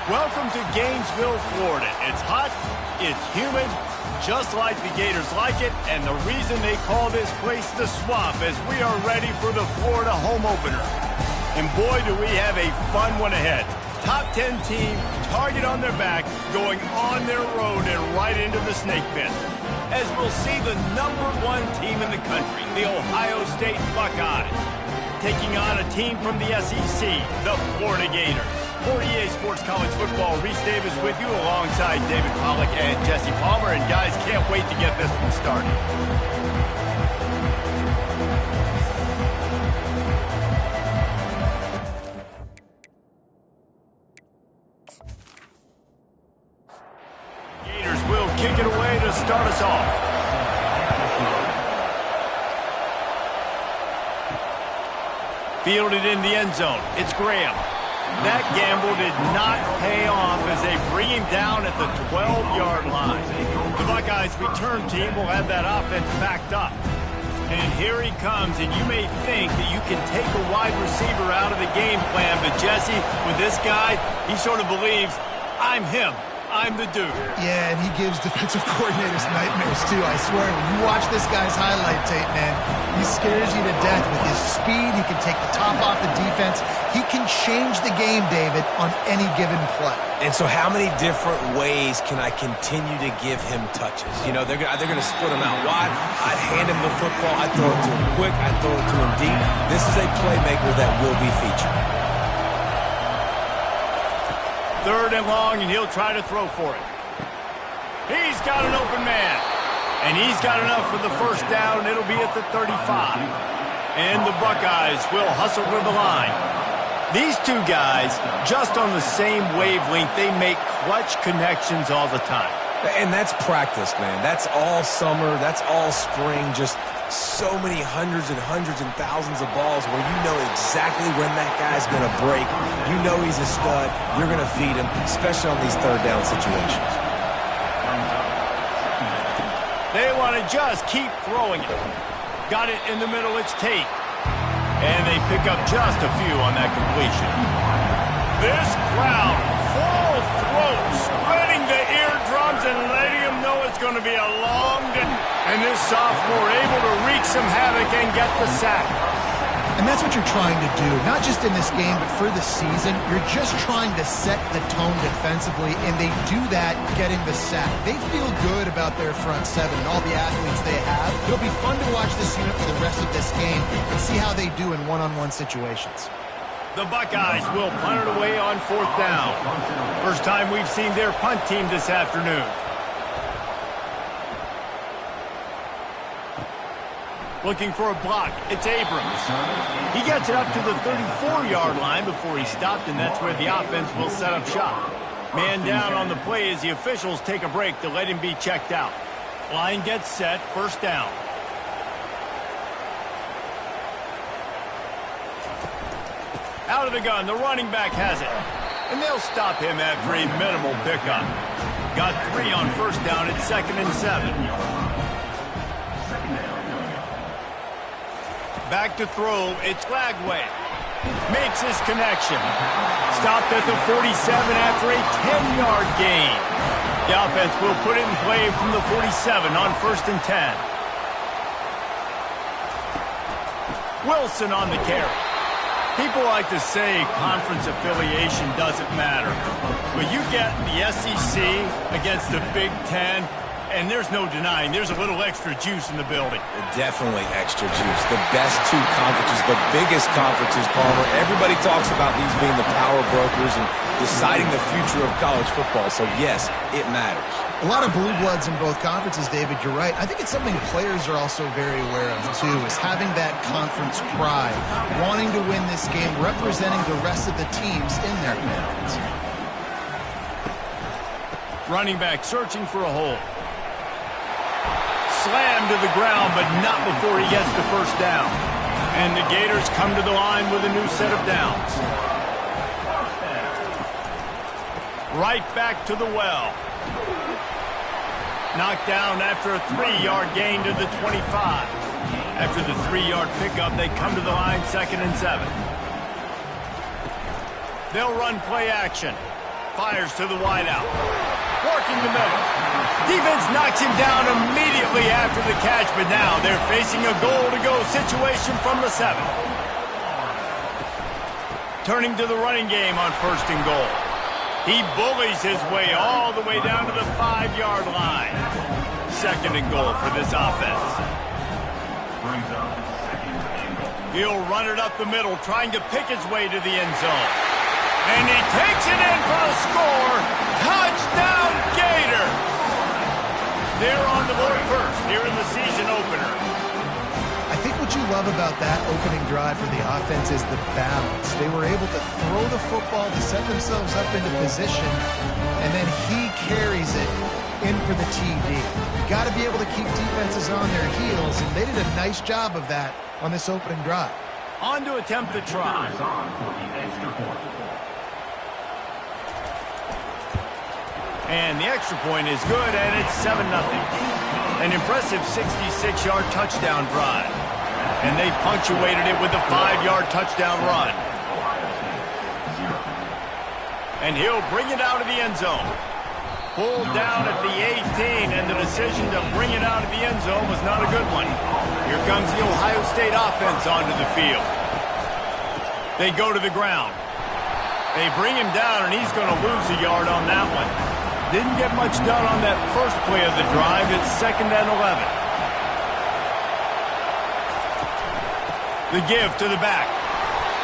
Welcome to Gainesville, Florida. It's hot, it's humid, just like the Gators like it, and the reason they call this place the Swamp is we are ready for the Florida home opener. And boy, do we have a fun one ahead. Top 10 team, target on their back, going on their road and right into the snake pit. As we'll see the #1 team in the country, the Ohio State Buckeyes, taking on a team from the SEC, the Florida Gators. For EA Sports College Football, Reese Davis with you alongside David Pollack and Jesse Palmer. And guys, can't wait to get this one started. Gators will kick it away to start us off. Fielded in the end zone. It's Graham. That gamble did not pay off as they bring him down at the 12-yard line. The Buckeyes return team will have that offense backed up. And here he comes, and you may think that you can take a wide receiver out of the game plan, but Jesse, with this guy, he sort of believes, I'm him. I'm the dude. Yeah, and he gives defensive coordinators nightmares, too. I swear, when you watch this guy's highlight tape, man, he scares you to death with his speed. He can take the top off the defense. He can change the game, David, on any given play. And so how many different ways can I continue to give him touches? You know, they're going to split him out wide. I'd hand him the football. I'd throw it to him quick. I'd throw it to him deep. This is a playmaker that will be featured. 3rd and long, and he'll try to throw for it. He's got an open man. And he's got enough for the first down. It'll be at the 35. And the Buckeyes will hustle to the line. These two guys, just on the same wavelength, they make clutch connections all the time. And that's practice, man. That's all summer. That's all spring. Just so many hundreds and thousands of balls where you know exactly when that guy's going to break. You know he's a stud. You're going to feed him, especially on these 3rd down situations. They want to just keep throwing it. Got it in the middle. It's Tate. And they pick up just a few on that completion. This crowd, full throat, spreading the eardrums and letting them know it's going to be a long day. And this sophomore able to wreak some havoc and get the sack. And that's what you're trying to do, not just in this game, but for the season. You're just trying to set the tone defensively, and they do that getting the sack. They feel good about their front seven and all the athletes they have. It'll be fun to watch this unit for the rest of this game and see how they do in one-on-one situations. The Buckeyes will punt it away on 4th down. First time we've seen their punt team this afternoon. Looking for a block. It's Abrams. He gets it up to the 34-yard line before he stopped, and that's where the offense will set up shop. Man down on the play as the officials take a break to let him be checked out. Line gets set. 1st down. Out of the gun. The running back has it. And they'll stop him after a minimal pickup. Got 3 on 1st down. It's 2nd and 7. Back to throw, it's Lagway. Makes his connection. Stopped at the 47 after a 10-yard gain. The offense will put it in play from the 47 on 1st and 10. Wilson on the carry. People like to say conference affiliation doesn't matter. But you get the SEC against the Big Ten, and there's no denying there's a little extra juice in the building. Definitely extra juice. The best 2 conferences, the biggest conferences, Palmer. Everybody talks about these being the power brokers and deciding the future of college football. So, yes, it matters. A lot of blue bloods in both conferences, David. You're right. I think it's something players are also very aware of, too, is having that conference pride, wanting to win this game, representing the rest of the teams in their conference. Running back searching for a hole. Slammed to the ground, but not before he gets the 1st down. And the Gators come to the line with a new set of downs. Right back to the well. Knocked down after a 3-yard gain to the 25. After the 3-yard pickup, they come to the line 2nd and 7. They'll run play action. fires to the wideout. Working the middle. Defense knocks him down immediately after the catch, but now they're facing a goal-to-go situation from the 7. Turning to the running game on 1st and goal. He bullies his way all the way down to the 5-yard line. 2nd and goal for this offense. He'll run it up the middle, trying to pick his way to the end zone. And he takes it in for the score. Touchdown, Gator! They're on the board first here in the season opener. I think what you love about that opening drive for the offense is the balance. They were able to throw the football to set themselves up into position, and then he carries it in for the TD. You got to be able to keep defenses on their heels, and they did a nice job of that on this opening drive. On to attempt the try. And the extra point is good, and it's 7-0. An impressive 66-yard touchdown drive. And they punctuated it with a 5-yard touchdown run. And he'll bring it out of the end zone. Pulled down at the 18, and the decision to bring it out of the end zone was not a good one. Here comes the Ohio State offense onto the field. They go to the ground. They bring him down, and he's going to lose a yard on that one. Didn't get much done on that first play of the drive. It's 2nd and 11. The give to the back.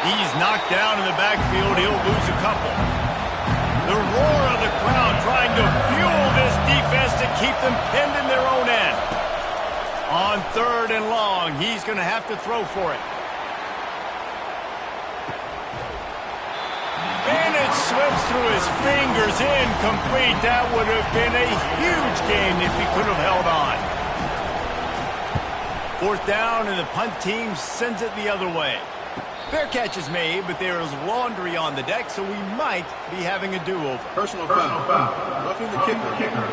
He's knocked down in the backfield. He'll lose a couple. The roar of the crowd trying to fuel this defense to keep them pinned in their own end. On 3rd and long, he's going to have to throw for it. And it slips through his fingers, incomplete. That would have been a huge gain if he could have held on. 4th down, and the punt team sends it the other way. Fair catch is made, but there is laundry on the deck, so we might be having a do-over. Personal foul. Roughing the kicker. Defense.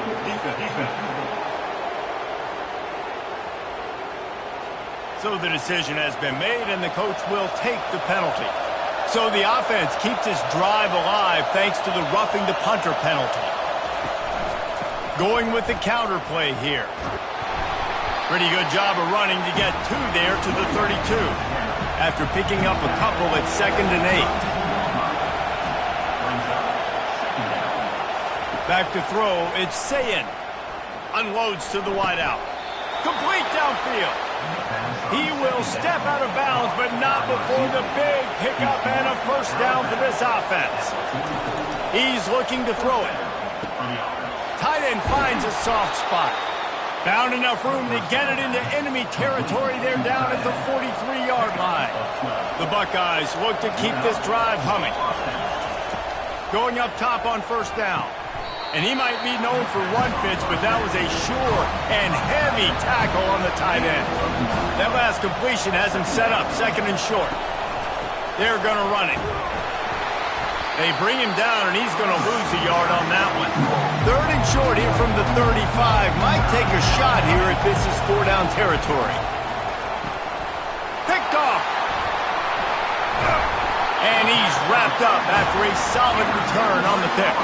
So the decision has been made, and the coach will take the penalty. So the offense keeps this drive alive thanks to the roughing the punter penalty. Going with the counter play here. Pretty good job of running to get 2 there to the 32. After picking up a couple at 2nd and 8. Back to throw, it's Sayin. Unloads to the wideout. Complete downfield. He will step out of bounds, but not before the big pickup and a 1st down for this offense. He's looking to throw it. Tight end finds a soft spot. Found enough room to get it into enemy territory. They're down at the 43-yard line. The Buckeyes look to keep this drive humming. Going up top on 1st down. And he might be known for run fits, but that was a sure and heavy tackle on the tight end. That last completion has him set up 2nd and short. They're going to run it. They bring him down, and he's going to lose a yard on that one. 3rd and short here from the 35. Might take a shot here if this is 4-down territory. Picked off. And he's wrapped up after a solid return on the pick.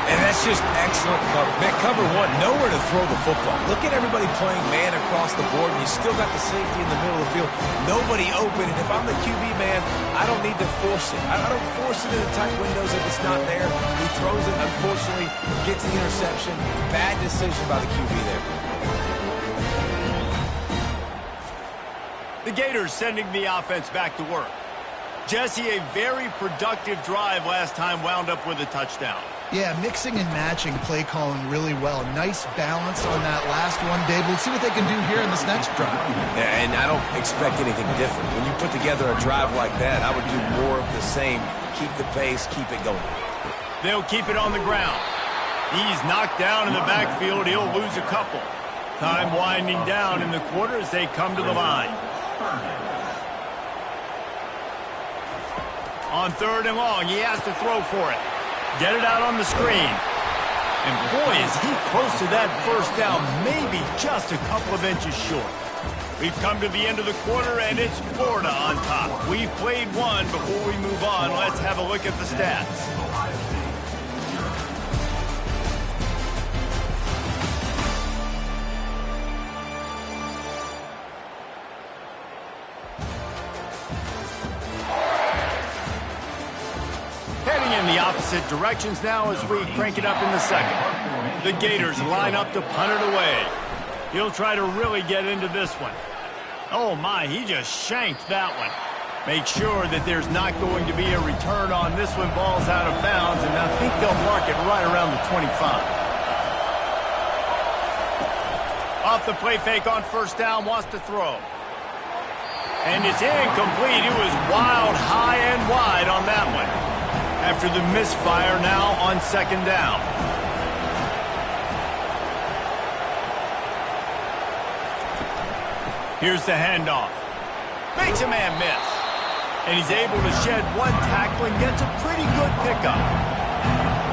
And that's just excellent cover. Man, cover 1, nowhere to throw the football. Look at everybody playing man across the board, and you still got the safety in the middle of the field. Nobody open, and if I'm the QB, man, I don't need to force it. I don't force it into tight windows if it's not there. He throws it, unfortunately, gets the interception. Bad decision by the QB there. The Gators sending the offense back to work. Jesse, a very productive drive last time wound up with a touchdown. Yeah, mixing and matching play calling really well. Nice balance on that last one, Dave. We'll see what they can do here in this next drive. Yeah, and I don't expect anything different. When you put together a drive like that, I would do more of the same. Keep the pace, keep it going. They'll keep it on the ground. He's knocked down in the backfield. He'll lose a couple. Time winding down in the quarter as they come to the line. On 3rd and long, he has to throw for it. Get it out on the screen. And boy, is he close to that 1st down, maybe just a couple of inches short. We've come to the end of the quarter, and it's Florida on top. We've played one. Before we move on, let's have a look at the stats. going the opposite directions now as we crank it up in the second. The Gators line up to punt it away. He'll try to really get into this one. Oh, my, he just shanked that one. Make sure that there's not going to be a return on this one. Ball's out of bounds, and I think they'll mark it right around the 25. Off the play fake on first down, wants to throw. And it's incomplete. It was wild, high and wide on that one. After the misfire now on second down. Here's the handoff. Makes a man miss. And he's able to shed one tackle and gets a pretty good pickup.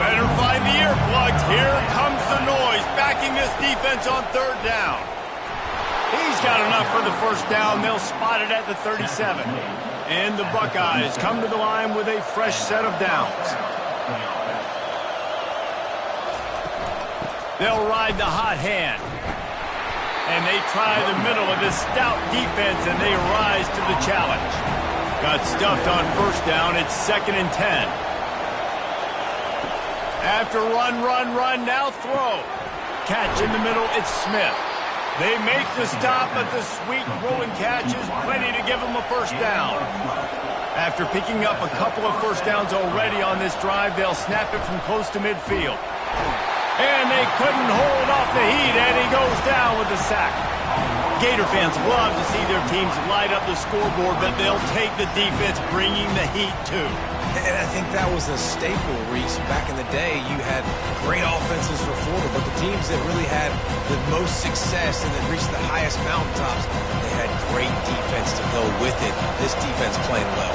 Better find the earplugs. Here comes the noise, backing this defense on third down. He's got enough for the first down. They'll spot it at the 37. And the Buckeyes come to the line with a fresh set of downs. They'll ride the hot hand. And they try the middle of this stout defense, and they rise to the challenge. Got stuffed on first down. It's 2nd and 10. After run, now throw. Catch in the middle, it's Smith. They make the stop, but the sweet rolling catch is plenty to give them a first down. After picking up a couple of first downs already on this drive, they'll snap it from close to midfield. And they couldn't hold off the heat, and he goes down with the sack. Gator fans love to see their teams light up the scoreboard, but they'll take the defense bringing the heat too. And I think that was a staple, Reese. Back in the day, you had great offenses for Florida, but the teams that really had the most success and that reached the highest mountaintops, they had great defense to go with it. This defense playing well.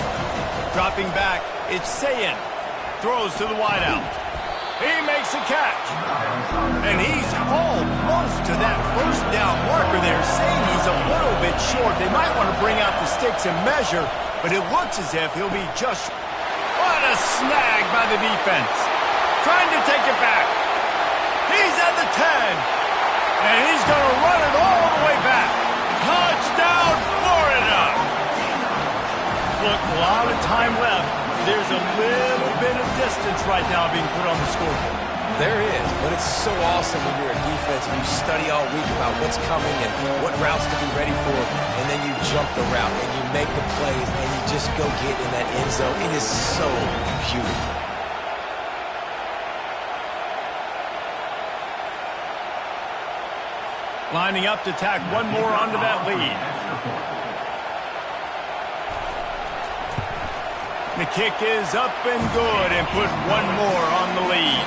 Dropping back, it's Sayin. Throws to the wideout. He makes a catch. And he's almost to that first down marker there. Saying he's a little bit short. They might want to bring out the sticks and measure, but it looks as if he'll be just... What a snag by the defense. Trying to take it back. He's at the 10. And he's going to run it all the way back. Touchdown, Florida. Look, a lot of time left. There's a little bit of distance right now being put on the scoreboard. There is, but it's so awesome when you're a defense and you study all week about what's coming and what routes to be ready for, and then you jump the route and you make the plays and you just go get in that end zone. It is so beautiful. Lining up to tack one more onto that lead. The kick is up and good and put one more on the lead.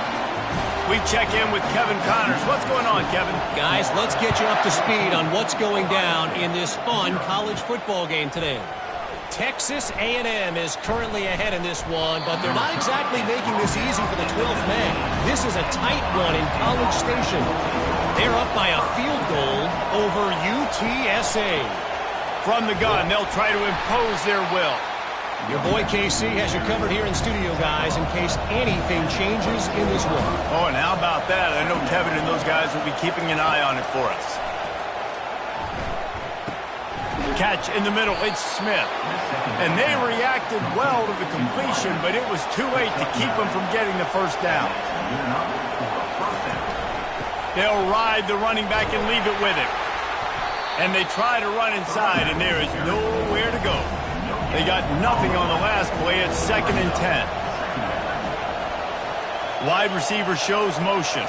We check in with Kevin Connors. What's going on, Kevin? Guys, let's get you up to speed on what's going down in this fun college football game today. Texas A&M is currently ahead in this one, but they're not exactly making this easy for the 12th man. This is a tight one in College Station. They're up by a field goal over UTSA. From the gun, they'll try to impose their will. Your boy KC has you covered here in studio, guys, in case anything changes in this one. Oh, and how about that? I know Kevin and those guys will be keeping an eye on it for us. Catch in the middle, it's Smith. And they reacted well to the completion, but it was too late to keep them from getting the first down. They'll ride the running back and leave it with him. And they try to run inside, and there is nowhere to go. They got nothing on the last play. It's 2nd and 10. Wide receiver shows motion.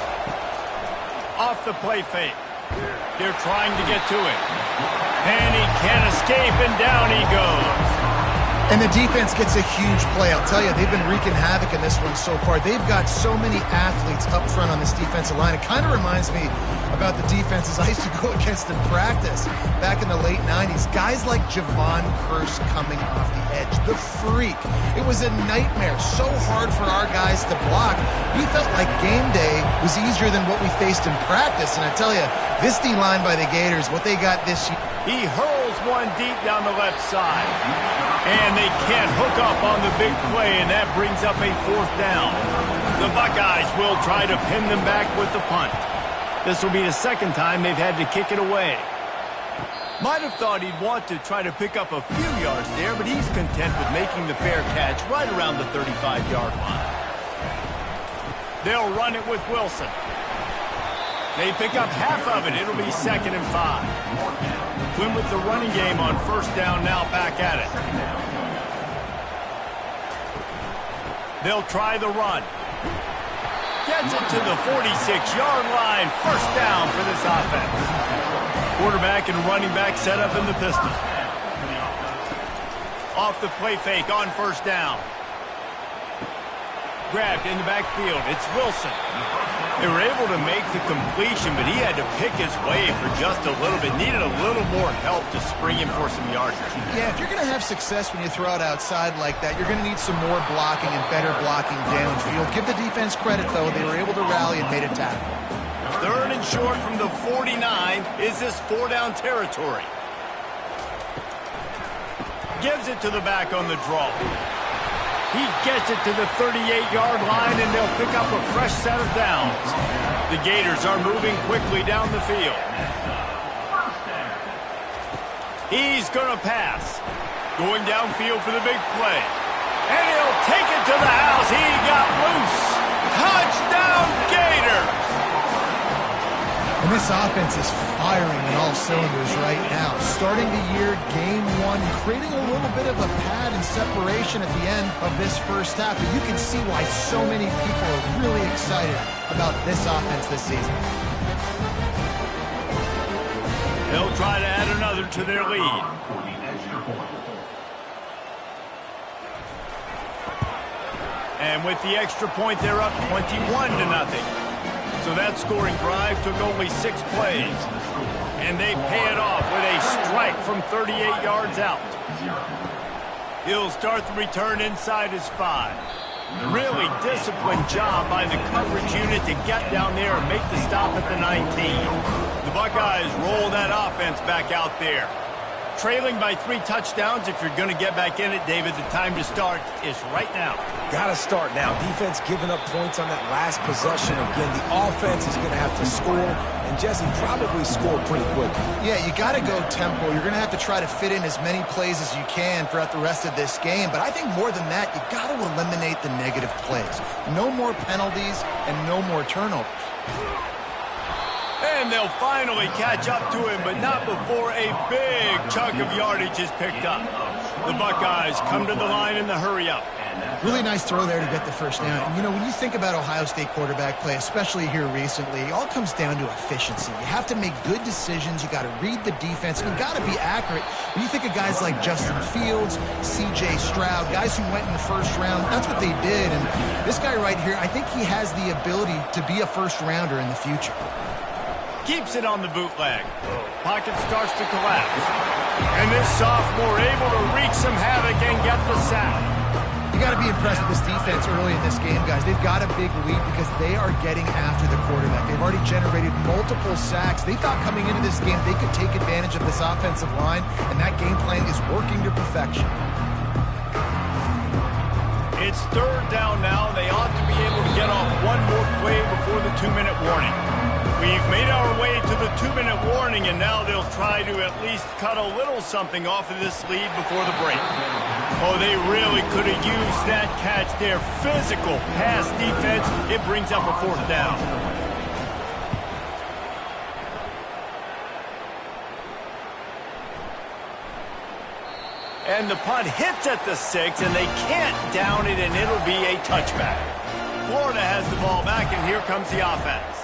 Off the play fake. They're trying to get to him. And he can't escape, and down he goes. And the defense gets a huge play. I'll tell you, they've been wreaking havoc in this one so far. They've got so many athletes up front on this defensive line. It kind of reminds me about the defenses I used to go against in practice back in the late 90s. Guys like Javon Curse coming off the edge. The freak. It was a nightmare. So hard for our guys to block. We felt like game day was easier than what we faced in practice. And I tell you, this D-line by the Gators, what they got this year. He hurls one deep down the left side. And they can't hook up on the big play, and that brings up a 4th down. The Buckeyes will try to pin them back with the punt. This will be the 2nd time they've had to kick it away. Might have thought he'd want to try to pick up a few yards there, but he's content with making the fair catch right around the 35-yard line. They'll run it with Wilson. They pick up half of it. It'll be 2nd and 5. Win with the running game on 1st down, now back at it. They'll try the run. Gets it to the 46-yard line. 1st down for this offense. Quarterback and running back set up in the pistol. Off the play fake on 1st down. Grabbed in the backfield. It's Wilson. They were able to make the completion, but he had to pick his way for just a little bit. Needed a little more help to spring him for some yardage. Yeah, if you're going to have success when you throw it outside like that, you're going to need some more blocking and better blocking downfield. Give the defense credit, though. They were able to rally and made a tackle. 3rd and short from the 49. Is this 4-down territory? Gives it to the back on the draw. He gets it to the 38-yard line, and they'll pick up a fresh set of downs. The Gators are moving quickly down the field. He's going to pass. Going downfield for the big play. And he'll take it to the house. He got loose. Touchdown, Gators! And this offense is firing on all cylinders right now. Starting the year, game 1, creating a little bit of a pad and separation at the end of this first half. But you can see why so many people are really excited about this offense this season. They'll try to add another to their lead. And with the extra point, they're up 21-0. So that scoring drive took only 6 plays. And they pay it off with a strike from 38 yards out. He'll start the return inside his 5. Really disciplined job by the coverage unit to get down there and make the stop at the 19. The Buckeyes roll that offense back out there. Trailing by 3 touchdowns. If you're going to get back in it, David, the time to start is right now. Got to start now. Defense giving up points on that last possession. Again, the offense is going to have to score, and Jesse probably scored pretty quick. Yeah, you got to go tempo. You're going to have to try to fit in as many plays as you can throughout the rest of this game. But I think more than that, you got to eliminate the negative plays. No more penalties and no more turnovers. And they'll finally catch up to him, but not before a big chunk of yardage is picked up. The Buckeyes come to the line in the hurry-up. Really nice throw there to get the 1st down. And, you know, when you think about Ohio State quarterback play, especially here recently, it all comes down to efficiency. You have to make good decisions. You got to read the defense. And you got to be accurate. When you think of guys like Justin Fields, C.J. Stroud, guys who went in the 1st round, that's what they did. And this guy right here, I think he has the ability to be a 1st-rounder in the future. Keeps it on the bootleg. Pocket starts to collapse. And this sophomore able to wreak some havoc and get the sack. You got to be impressed with this defense early in this game, guys. They've got a big lead because they are getting after the quarterback. They've already generated multiple sacks. They thought coming into this game they could take advantage of this offensive line, and that game plan is working to perfection. It's 3rd down now. They ought to be able to get off one more play before the 2-minute warning. We've made our way to the 2-minute warning, and now they'll try to at least cut a little something off of this lead before the break. Oh, they really could have used that catch there. Physical pass defense. It brings up a 4th down. And the punt hits at the 6, and they can't down it, and it'll be a touchback. Florida has the ball back, and here comes the offense.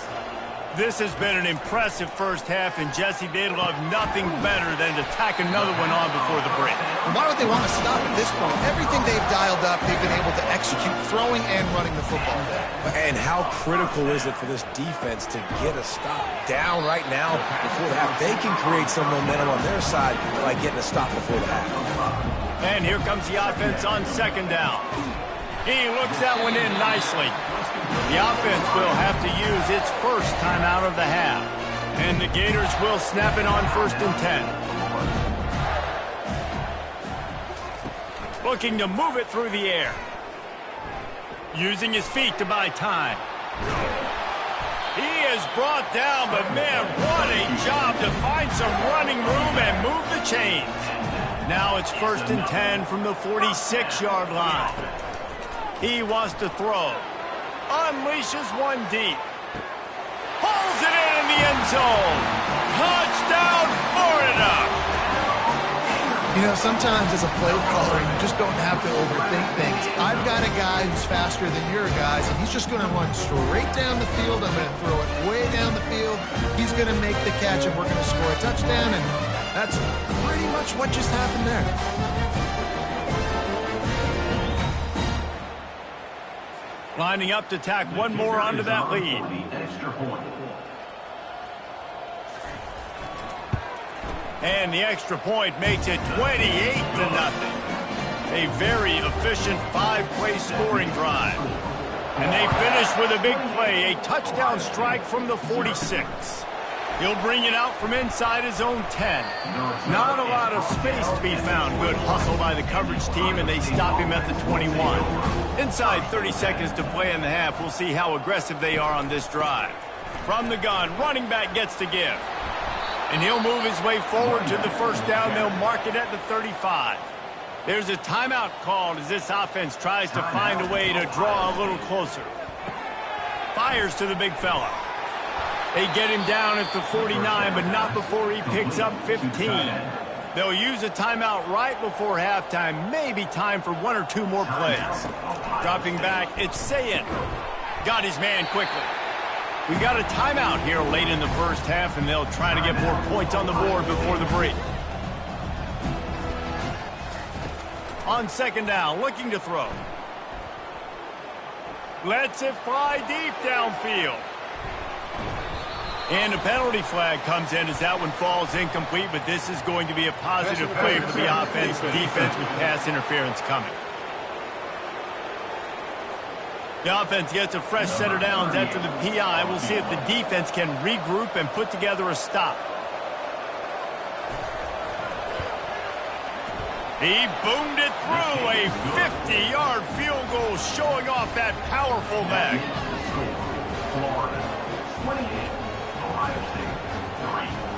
This has been an impressive 1st half, and Jesse, they'd love nothing better than to tack another one on before the break. And why would they want to stop at this point? Everything they've dialed up, they've been able to execute throwing and running the football. And how critical is it for this defense to get a stop down right now before the half? They can create some momentum on their side by getting a stop before the half. And here comes the offense on 2nd down. He looks that one in nicely. The offense will have to use its 1st timeout of the half. And the Gators will snap it on 1st and 10. Looking to move it through the air. Using his feet to buy time. He is brought down, but man, what a job to find some running room and move the chains. Now it's 1st and 10 from the 46-yard line. He wants to throw. unleashes one deep. Pulls it in the end zone. Touchdown, Florida! You know, sometimes as a play caller, you just don't have to overthink things. I've got a guy who's faster than your guys, and he's just going to run straight down the field. I'm going to throw it way down the field. He's going to make the catch, and we're going to score a touchdown, and that's pretty much what just happened there. Lining up to tack one more onto that lead. And the extra point makes it 28-0. A very efficient 5-play scoring drive. And they finish with a big play, a touchdown strike from the 46. He'll bring it out from inside his own 10. Not a lot of space to be found. Good hustle by the coverage team, and they stop him at the 21. Inside 30 seconds to play in the half. We'll see how aggressive they are on this drive. From the gun, running back gets to give. And he'll move his way forward to the first down. They'll mark it at the 35. There's a timeout called as this offense tries to find a way to draw a little closer. Fires to the big fella. They get him down at the 49, but not before he picks up 15. They'll use a timeout right before halftime. Maybe time for one or two more plays. Dropping back, it's Sayin. Got his man quickly. We got a timeout here late in the first half, and they'll try to get more points on the board before the break. On second down, looking to throw. Lets it fly deep downfield. And a penalty flag comes in as that one falls incomplete, but this is going to be a positive play for the offense. Defense with pass interference coming. The offense gets a fresh set of downs after the PI. We'll see if the defense can regroup and put together a stop. He boomed it through. A 50-yard field goal showing off that powerful leg. Florida, 28, Ohio State, 3.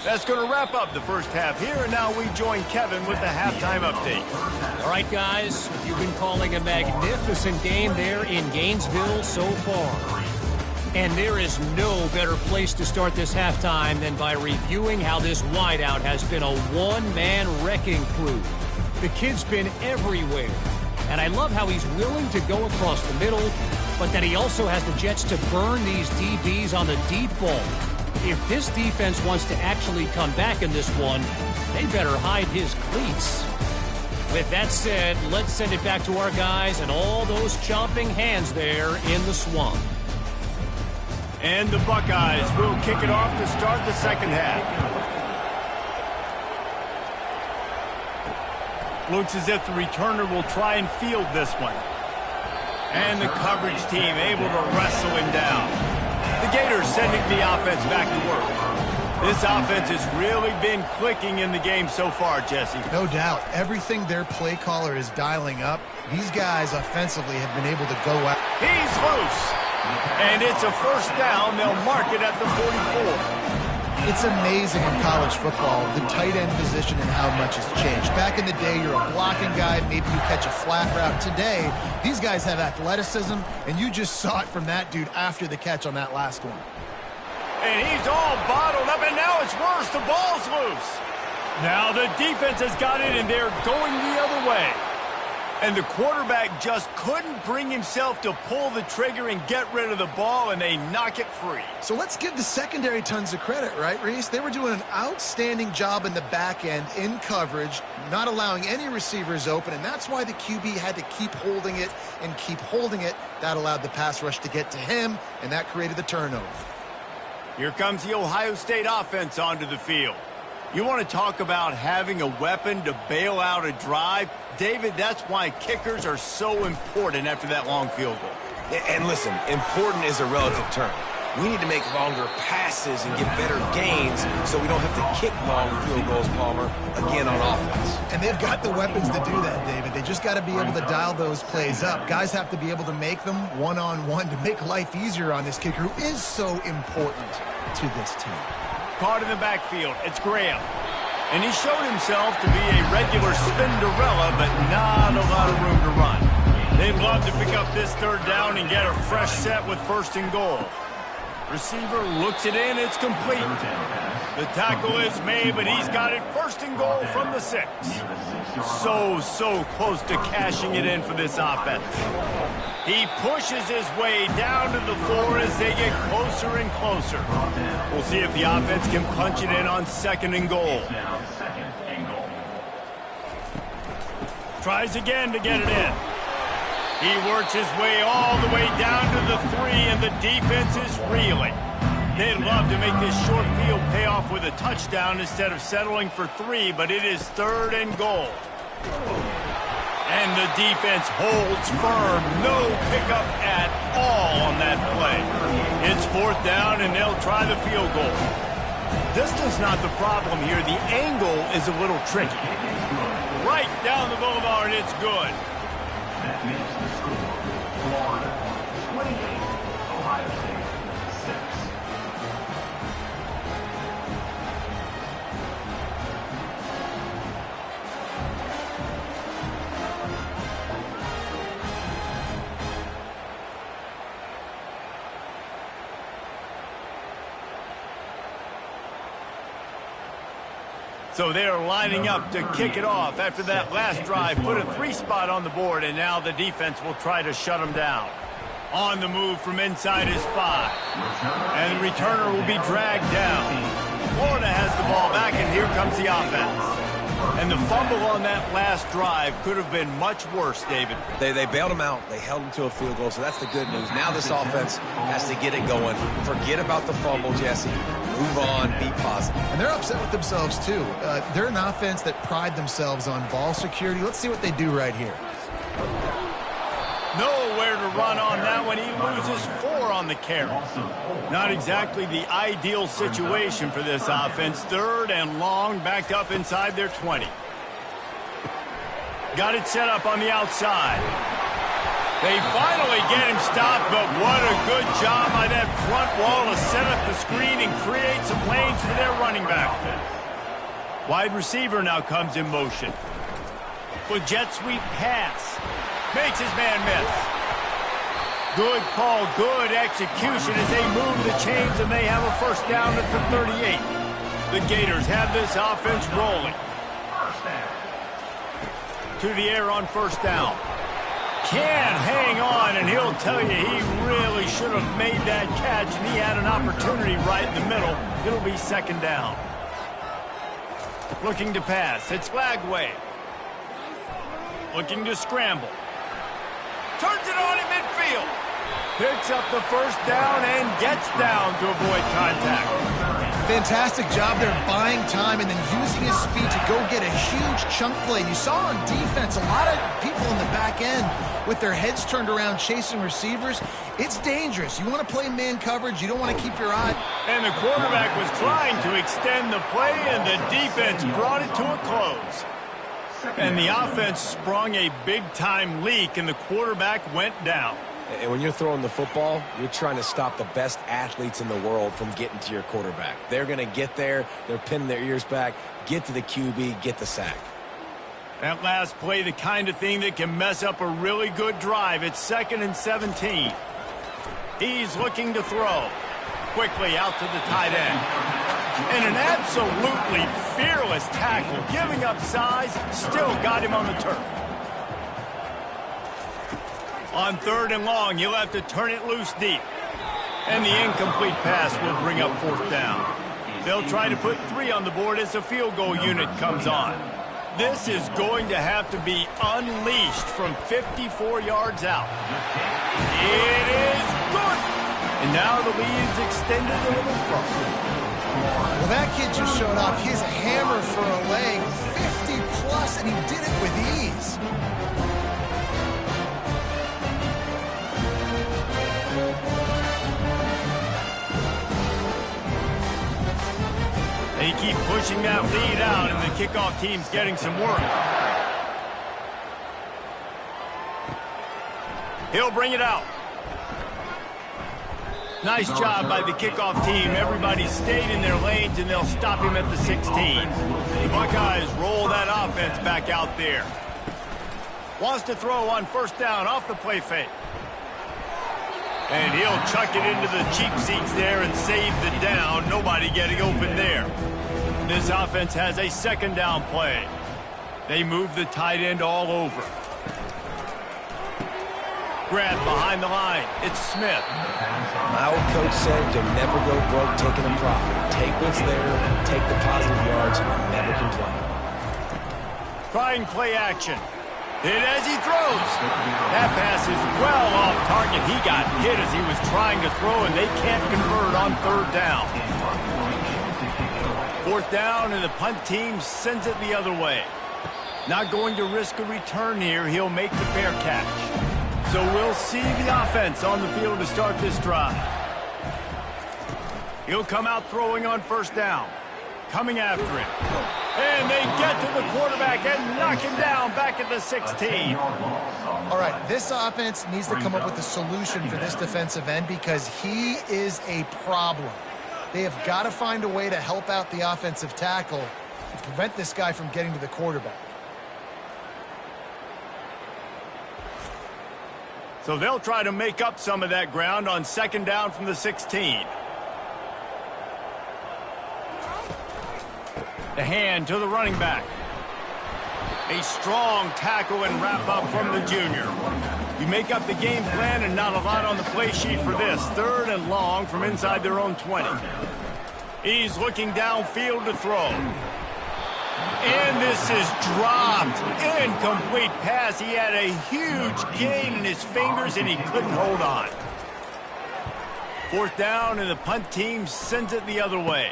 That's going to wrap up the first half here, and now we join Kevin with the halftime update. All right, guys, you've been calling a magnificent game there in Gainesville so far. And there is no better place to start this halftime than by reviewing how this wideout has been a one-man wrecking crew. The kid's been everywhere, and I love how he's willing to go across the middle, but that he also has the jets to burn these DBs on the deep ball. If this defense wants to actually come back in this one, they better hide his cleats. With that said, let's send it back to our guys and all those chomping hands there in the swamp. And the Buckeyes will kick it off to start the second half. Looks as if the returner will try and field this one. And the coverage team able to wrestle him down. The Gators sending the offense back to work. This offense has really been clicking in the game so far, Jesse. No doubt. Everything their play caller is dialing up, these guys offensively have been able to go out. He's loose. And it's a first down. They'll mark it at the 44. It's amazing in college football, the tight end position and how much has changed. Back in the day, you're a blocking guy, maybe you catch a flat route. Today, these guys have athleticism, and you just saw it from that dude after the catch on that last one. And he's all bottled up, and now it's worse. The ball's loose. Now the defense has got it, and they're going the other way. And the quarterback just couldn't bring himself to pull the trigger and get rid of the ball, and they knock it free. So let's give the secondary tons of credit, right, Reese? They were doing an outstanding job in the back end in coverage, not allowing any receivers open, and that's why the QB had to keep holding it and keep holding it. That allowed the pass rush to get to him, and that created the turnover. Here comes the Ohio State offense onto the field. You want to talk about having a weapon to bail out a drive? David, that's why kickers are so important after that long field goal. And listen, important is a relative term. We need to make longer passes and get better gains so we don't have to kick long field goals, Palmer, again on offense. And they've got the weapons to do that, David. They just got to be able to dial those plays up. Guys have to be able to make them one-on-one to make life easier on this kicker who is so important to this team. Caught in the backfield. It's Graham. And he showed himself to be a regular Spinderella, but not a lot of room to run. They'd love to pick up this third down and get a fresh set with 1st and goal. Receiver looks it in. It's complete. The tackle is made, but he's got it 1st and goal from the 6. So close to cashing it in for this offense. He pushes his way down to the floor as they get closer and closer. We'll see if the offense can punch it in on 2nd and goal. Tries again to get it in. He works his way all the way down to the 3, and the defense is reeling. They'd love to make this short field pay off with a touchdown instead of settling for 3, but it is 3rd and goal. And the defense holds firm. No pickup at all on that play. It's 4th down, and they'll try the field goal. Distance not the problem here. The angle is a little tricky. Right down the boulevard, it's good. That makes the score Florida 28, Ohio State 6. So they are lining up to kick it off after that last drive. Put a 3 spot on the board, and now the defense will try to shut them down. On the move from inside is 5. And the returner will be dragged down. Florida has the ball back, and here comes the offense. And the fumble on that last drive could have been much worse, David. They bailed him out. They held him to a field goal, so that's the good news. Now this offense has to get it going. Forget about the fumble, Jesse. Move on, be positive. And they're upset with themselves, too. They're an offense that pride themselves on ball security. Let's see what they do right here. Nowhere to run on that one. He loses 4 on the carry. Not exactly the ideal situation for this offense. 3rd and long, backed up inside their 20. Got it set up on the outside. They finally get him stopped, but what a good job by that front wall to set up the screen and create some lanes for their running back. Wide receiver now comes in motion. With jet sweep pass. Makes his man miss. Good call, good execution as they move the chains, and they have a 1st down at the 38. The Gators have this offense rolling. To the air on 1st down. Can hang on, and he'll tell you he really should have made that catch, and he had an opportunity right in the middle. It'll be 2nd down. Looking to pass. It's Lagway. Looking to scramble. Turns it on in midfield. Picks up the 1st down and gets down to avoid contact. Fantastic job there buying time and then using his speed to go get a huge chunk play. And you saw on defense a lot of people in the back end with their heads turned around chasing receivers. It's dangerous. You want to play man coverage. You don't want to keep your eye. And the quarterback was trying to extend the play, and the defense brought it to a close. And the offense sprung a big-time leak, and the quarterback went down. And when you're throwing the football, you're trying to stop the best athletes in the world from getting to your quarterback. They're going to get there. They're pinning their ears back, get to the QB, get the sack. That last play, the kind of thing that can mess up a really good drive. It's 2nd and 17. He's looking to throw. Quickly out to the tight end. And an absolutely fearless tackle, giving up size, still got him on the turf. On 3rd and long, he'll have to turn it loose deep. And the incomplete pass will bring up 4th down. They'll try to put 3 on the board as the field goal unit comes on. This is going to have to be unleashed from 54 yards out. It is good. And now the lead is extended a little further. Well, that kid just showed off his hammer for a leg, 50+, and he did it with ease. keep pushing that lead out, and the kickoff team's getting some work. He'll bring it out. Nice job by the kickoff team. Everybody stayed in their lanes, and they'll stop him at the 16. The Buckeyes roll that offense back out there. Wants to throw on first down off the play fake. And he'll chuck it into the cheap seats there and save the down. Nobody getting open there. This offense has a second down play. They move the tight end all over. Grab behind the line. It's Smith. My old coach said you'll never go broke taking a profit. Take what's there, take the positive yards, and never complain. Trying play action. Hit as he throws. That pass is well off target. He got hit as he was trying to throw, and they can't convert on third down. Fourth down, and the punt team sends it the other way. Not going to risk a return here. He'll make the fair catch. So we'll see the offense on the field to start this drive. He'll come out throwing on first down. Coming after him. And they get to the quarterback and knock him down back at the 16. All right, this offense needs to come up with a solution for this defensive end because he is a problem. They have got to find a way to help out the offensive tackle and prevent this guy from getting to the quarterback. So they'll try to make up some of that ground on second down from the 16. The hand to the running back. A strong tackle and wrap up from the junior. You make up the game plan and not a lot on the play sheet for this. Third and long from inside their own 20. He's looking downfield to throw. And this is dropped. Incomplete pass. He had a huge gain in his fingers and he couldn't hold on. Fourth down and the punt team sends it the other way.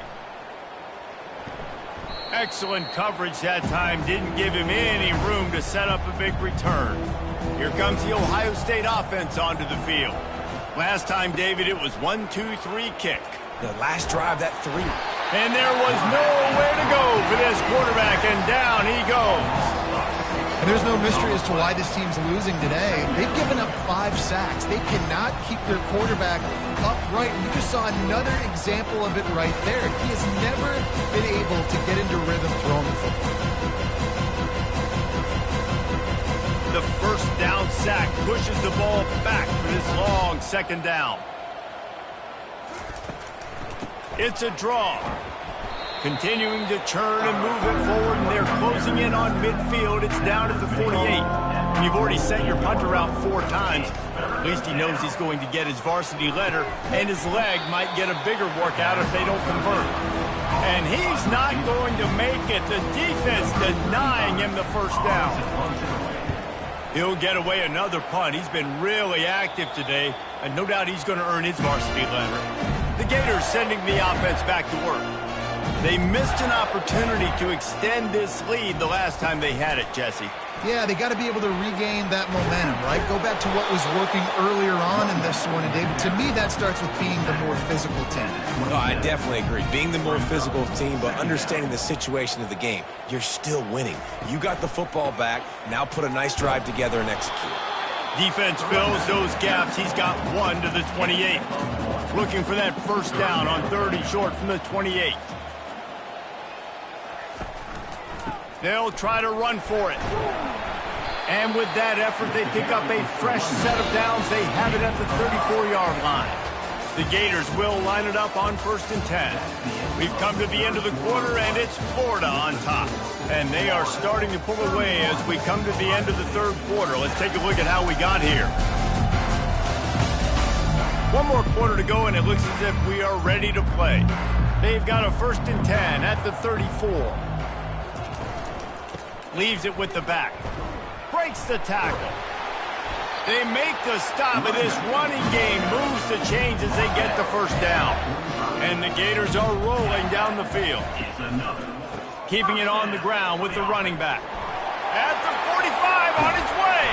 Excellent coverage that time. Didn't give him any room to set up a big return. Here comes the Ohio State offense onto the field. Last time, David, it was 1-2-3 kick. The last drive, that 3. And there was nowhere to go for this quarterback, and down he goes. And there's no mystery as to why this team's losing today. They've given up 5 sacks. They cannot keep their quarterback upright. And you just saw another example of it right there. He has never been able to get into rhythm throwing the football. The first down sack pushes the ball back for this long second down. It's a draw. Continuing to churn and move it forward, and they're closing in on midfield. It's down at the 48. And you've already sent your punter out 4 times. At least he knows he's going to get his varsity letter, and his leg might get a bigger workout if they don't convert. And he's not going to make it. The defense denying him the first down. He'll get away another punt. He's been really active today, and no doubt he's going to earn his varsity letter. The Gators sending the offense back to work. They missed an opportunity to extend this lead the last time they had it, Jesse. Yeah, they got to be able to regain that momentum, right? Go back to what was working earlier on in this one. And, David, to me, that starts with being the more physical team. No, I definitely agree. Being the more physical team, but understanding the situation of the game. You're still winning. You got the football back. Now put a nice drive together and execute. Defense fills those gaps. He's got 1 to the 28. Looking for that first down on 3rd and short from the 28. They'll try to run for it. And with that effort, they pick up a fresh set of downs. They have it at the 34-yard line. The Gators will line it up on 1st and 10. We've come to the end of the quarter, and it's Florida on top. And they are starting to pull away as we come to the end of the 3rd quarter. Let's take a look at how we got here. 1 more quarter to go, and it looks as if we are ready to play. They've got a 1st and 10 at the 34. Leaves it with the back. Breaks the tackle. They make the stop, and this running game moves the chains as they get the first down. And the Gators are rolling down the field. Keeping it on the ground with the running back. At the 45 on its way.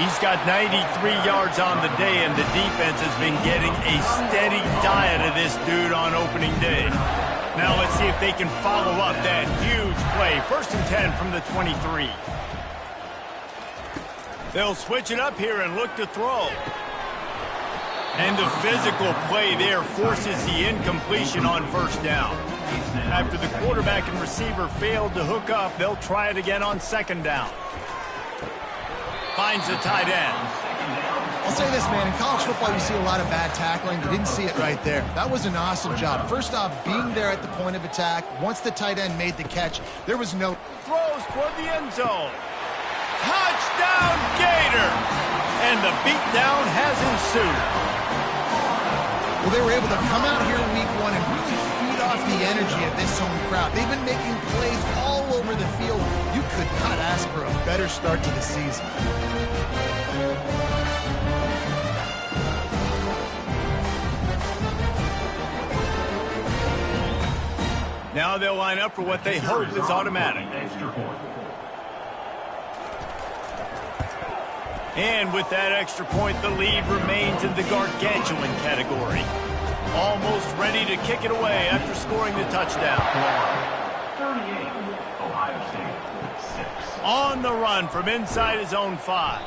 He's got 93 yards on the day, and the defense has been getting a steady diet of this dude on opening day. Now let's see if they can follow up that huge play. 1st and 10 from the 23. They'll switch it up here and look to throw. And the physical play there forces the incompletion on 1st down. After the quarterback and receiver failed to hook up, they'll try it again on 2nd down. Finds the tight end. I'll say this, man. In college football, you see a lot of bad tackling. You didn't see it right there. That was an awesome job. First off, being there at the point of attack. Once the tight end made the catch, there was no... Throws toward the end zone. Touchdown, Gators! And the beatdown has ensued. Well, they were able to come out here week 1 and really feed off the energy of this home crowd. They've been making plays all over the field. You could not ask for a better start to the season. Now they'll line up for what they hope is automatic. And with that extra point, the lead remains in the gargantuan category. Almost ready to kick it away after scoring the touchdown. 38, Ohio State, 6. On the run from inside his own 5.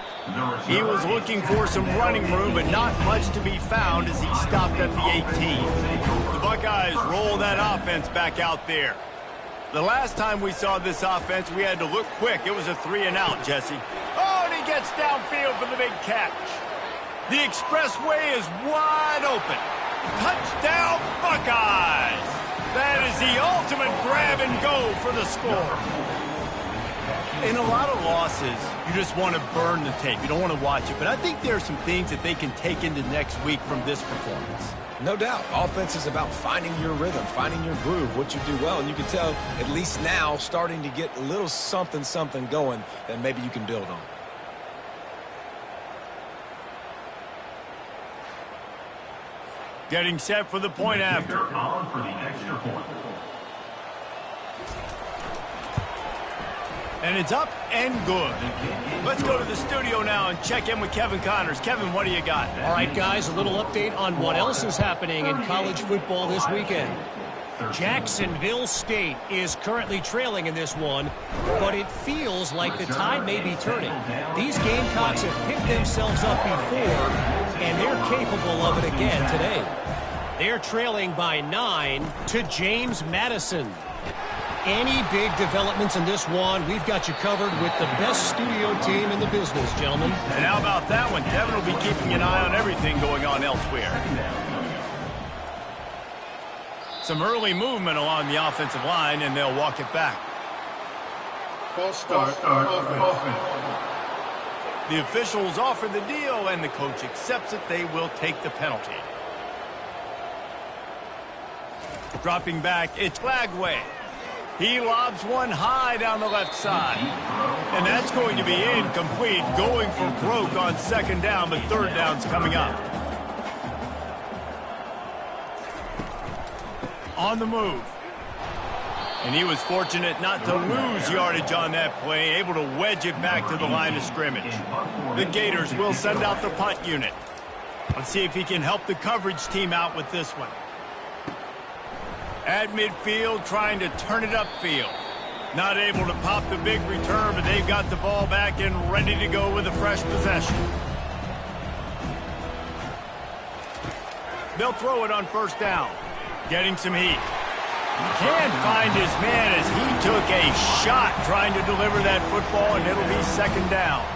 He was looking for some running room, but not much to be found as he stopped at the 18. The Buckeyes roll that offense back out there. The last time we saw this offense, we had to look quick. It was a 3-and-out, Jesse. Oh, and he gets downfield for the big catch. The expressway is wide open. Touchdown, Buckeyes! That is the ultimate grab and go for the score. In a lot of losses, you just want to burn the tape. You don't want to watch it. But I think there are some things that they can take into next week from this performance. No doubt. Offense is about finding your rhythm, finding your groove, what you do well. And you can tell, at least now, starting to get a little something going that maybe you can build on. Getting set for the point after. On for the extra point. And it's up and good. Let's go to the studio now and check in with Kevin Connors. Kevin, what do you got? All right, guys, a little update on what else is happening in college football this weekend. Jacksonville State is currently trailing in this one, but it feels like the tide may be turning. These Gamecocks have picked themselves up before, and they're capable of it again today. They're trailing by 9 to James Madison. Any big developments in this one, we've got you covered with the best studio team in the business, gentlemen. And how about that one? Kevin will be keeping an eye on everything going on elsewhere. Some early movement along the offensive line, and they'll walk it back. False start. Offense. The officials offer the deal, and the coach accepts it. They will take the penalty. Dropping back, it's Flagway. He lobs one high down the left side. And that's going to be incomplete, going for broke on 2nd down, but 3rd down's coming up. On the move. And he was fortunate not to lose yardage on that play, able to wedge it back to the line of scrimmage. The Gators will send out the punt unit. Let's see if he can help the coverage team out with this one. At midfield, trying to turn it upfield. Not able to pop the big return, but they've got the ball back and ready to go with a fresh possession. They'll throw it on 1st down. Getting some heat. Can't find his man as he took a shot trying to deliver that football, and it'll be 2nd down.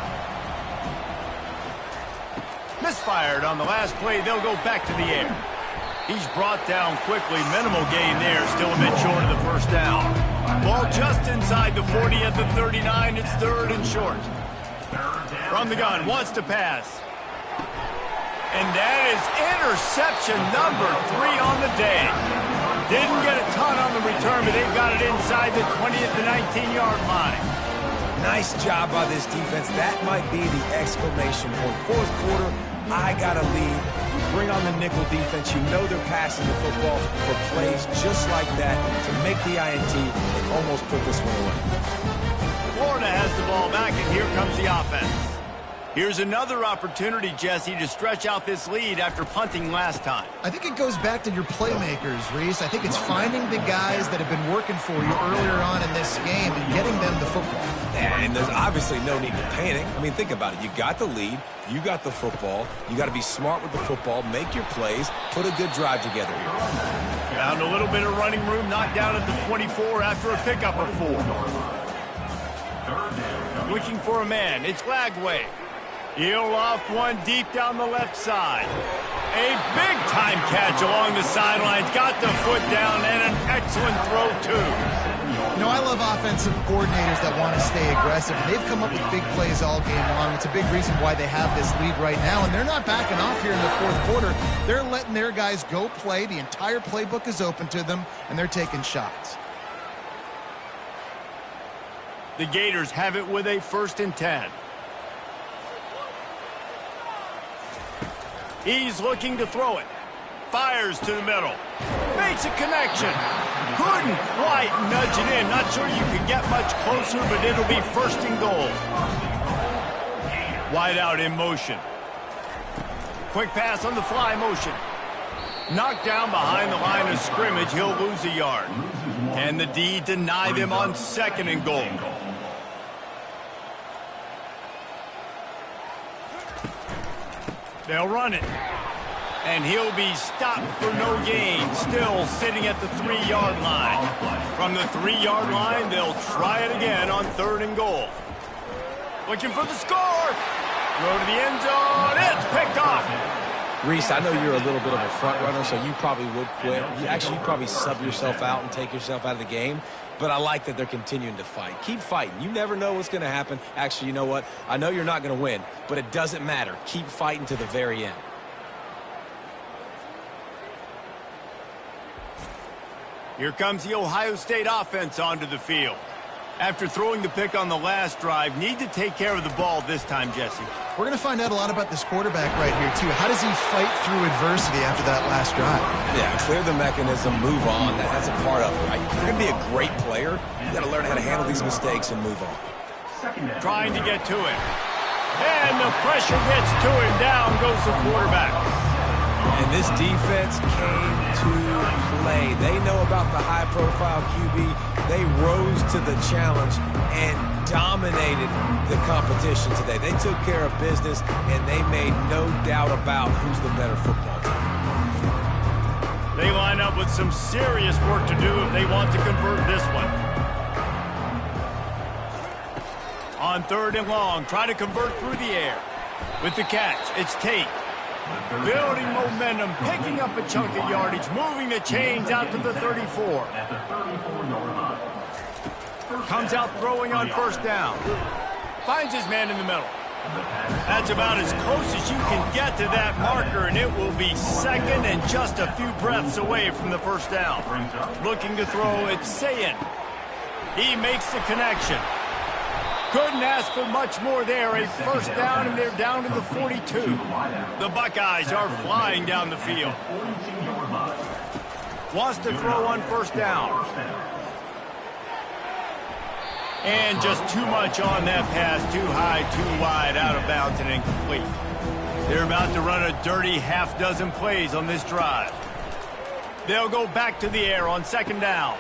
Misfired on the last play. They'll go back to the air. He's brought down quickly. Minimal gain there. Still a bit short of the 1st down. Ball just inside the 40 at the 39. It's 3rd and short. From the gun. Wants to pass. And that is interception number 3 on the day. Didn't get a ton on the return, but they've got it inside the 20 at the 19-yard line. Nice job by this defense. That might be the exclamation point. 4th quarter, I got a lead. You bring on the nickel defense. You know they're passing the football for plays just like that to make the INT and almost put this one away. Florida has the ball back, and here comes the offense. Here's another opportunity, Jesse, to stretch out this lead after punting last time. I think it goes back to your playmakers, Reese. I think it's finding the guys that have been working for you earlier on in this game and getting them the football. And there's obviously no need to panic. I mean, think about it. You got the lead. You got the football. You got to be smart with the football. Make your plays. Put a good drive together here. Found a little bit of running room, knocked down at the 24 after a pickup of 4. Looking for a man. It's Lagway. He'll loft one deep down the left side. A big-time catch along the sidelines. Got the foot down and an excellent throw, too. You know, I love offensive coordinators that want to stay aggressive. They've come up with big plays all game long. It's a big reason why they have this lead right now, and they're not backing off here in the fourth quarter. They're letting their guys go play. The entire playbook is open to them, and they're taking shots. The Gators have it with a 1st and 10. He's looking to throw it. Fires to the middle. Makes a connection. Couldn't quite nudge it in. Not sure you could get much closer, but it'll be 1st and goal. Wide out in motion. Quick pass on the fly motion. Knocked down behind the line of scrimmage. He'll lose a yard. And the D deny them on 2nd and goal. They'll run it. And he'll be stopped for no gain. Still sitting at the 3-yard line. From the 3-yard line, they'll try it again on 3rd and goal. Looking for the score. Throw to the end zone. It's picked off. Reese, I know you're a little bit of a front runner, so you probably would quit. You'd probably sub yourself out and take yourself out of the game. But I like that they're continuing to fight. Keep fighting. You never know what's going to happen. Actually, you know what? I know you're not going to win, but it doesn't matter. Keep fighting to the very end. Here comes the Ohio State offense onto the field. After throwing the pick on the last drive, need to take care of the ball this time, Jesse. We're going to find out a lot about this quarterback right here, too. How does he fight through adversity after that last drive? Yeah, clear the mechanism, move on. That's a part of it, right? If you're going to be a great player, you got to learn how to handle these mistakes and move on. Trying to get to him. And the pressure gets to him. Down goes the quarterback. And this defense came to play. They know about the high-profile QB. They rose to the challenge and dominated the competition today. They took care of business, and they made no doubt about who's the better football team. They line up with some serious work to do if they want to convert this one. On 3rd and long, try to convert through the air. With the catch, it's Tate. Building momentum, picking up a chunk of yardage, moving the chains out to the 34. Comes out throwing on 1st down. Finds his man in the middle. That's about as close as you can get to that marker, and it will be 2nd and just a few breaths away from the 1st down. Looking to throw, it's Sayin. He makes the connection. Couldn't ask for much more there. A 1st down, and they're down to the 42. The Buckeyes are flying down the field. Wants to throw on 1st down. And just too much on that pass. Too high, too wide, out of bounds, and incomplete. They're about to run a dirty half-dozen plays on this drive. They'll go back to the air on 2nd down.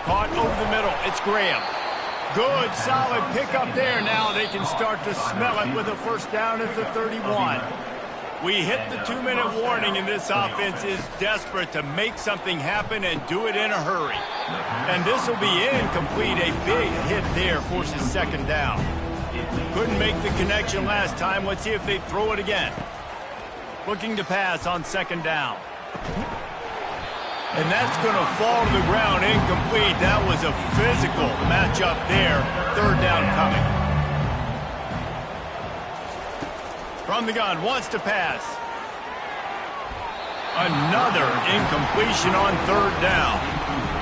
Caught over the middle. It's Graham. Good, solid pickup there. Now they can start to smell it with a 1st down at the 31. We hit the 2-minute warning, and this offense is desperate to make something happen and do it in a hurry. And this will be incomplete. A big hit there forces 2nd down. Couldn't make the connection last time. Let's see if they throw it again. Looking to pass on 2nd down. And that's going to fall to the ground incomplete. That was a physical matchup there. 3rd down coming. From the gun, wants to pass. Another incompletion on 3rd down.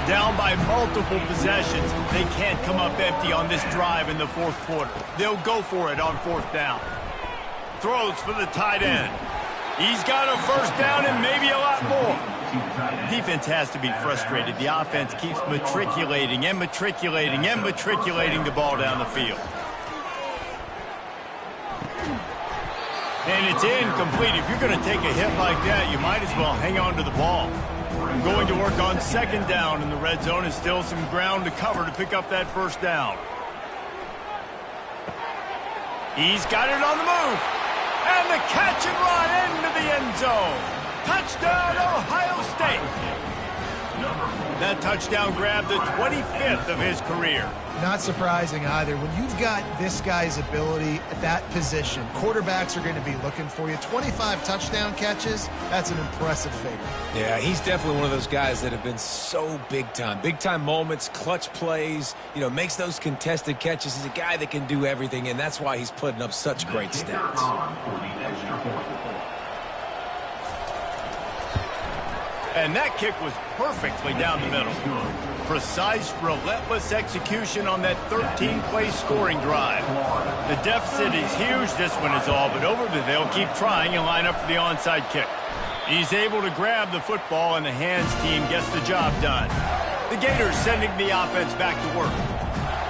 Down by multiple possessions. They can't come up empty on this drive in the 4th quarter. They'll go for it on 4th down. Throws for the tight end. He's got a 1st down and maybe a lot more. Defense has to be frustrated. The offense keeps matriculating and matriculating and matriculating the ball down the field. And it's incomplete. If you're going to take a hit like that, you might as well hang on to the ball. Going to work on second down in the red zone, is still some ground to cover to pick up that first down. He's got it on the move. And the catch and run into the end zone. Touchdown, Ohio State. That touchdown grabbed the 25th of his career. Not surprising either. When you've got this guy's ability at that position, quarterbacks are going to be looking for you. 25 touchdown catches, that's an impressive figure. Yeah, he's definitely one of those guys that have been so big time. Big time moments, clutch plays, makes those contested catches. He's a guy that can do everything, and that's why he's putting up such great stats. And that kick was perfectly down the middle. Precise, relentless execution on that 13-play scoring drive. The deficit is huge. This one is all but over, but they'll keep trying and line up for the onside kick. He's able to grab the football, and the hands team gets the job done. The Gators sending the offense back to work.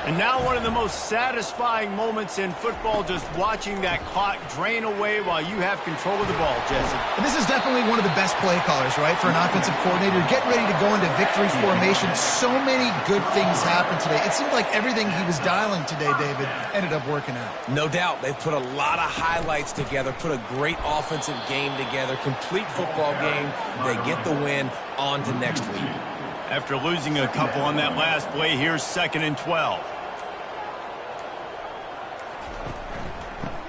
And now one of the most satisfying moments in football, just watching that clock drain away while you have control of the ball, Jesse. And this is definitely one of the best play callers, right, for an offensive coordinator. Getting ready to go into victory formation. So many good things happened today. It seemed like everything he was dialing today, David, ended up working out. No doubt. They've put a lot of highlights together, put a great offensive game together, complete football game. They get the win. On to next week. After losing a couple on that last play, here's 2nd and 12.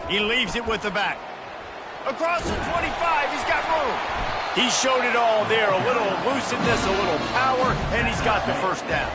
He leaves it with the back. Across the 25, he's got room. He showed it all there. A little elusiveness, a little power, and he's got the first down.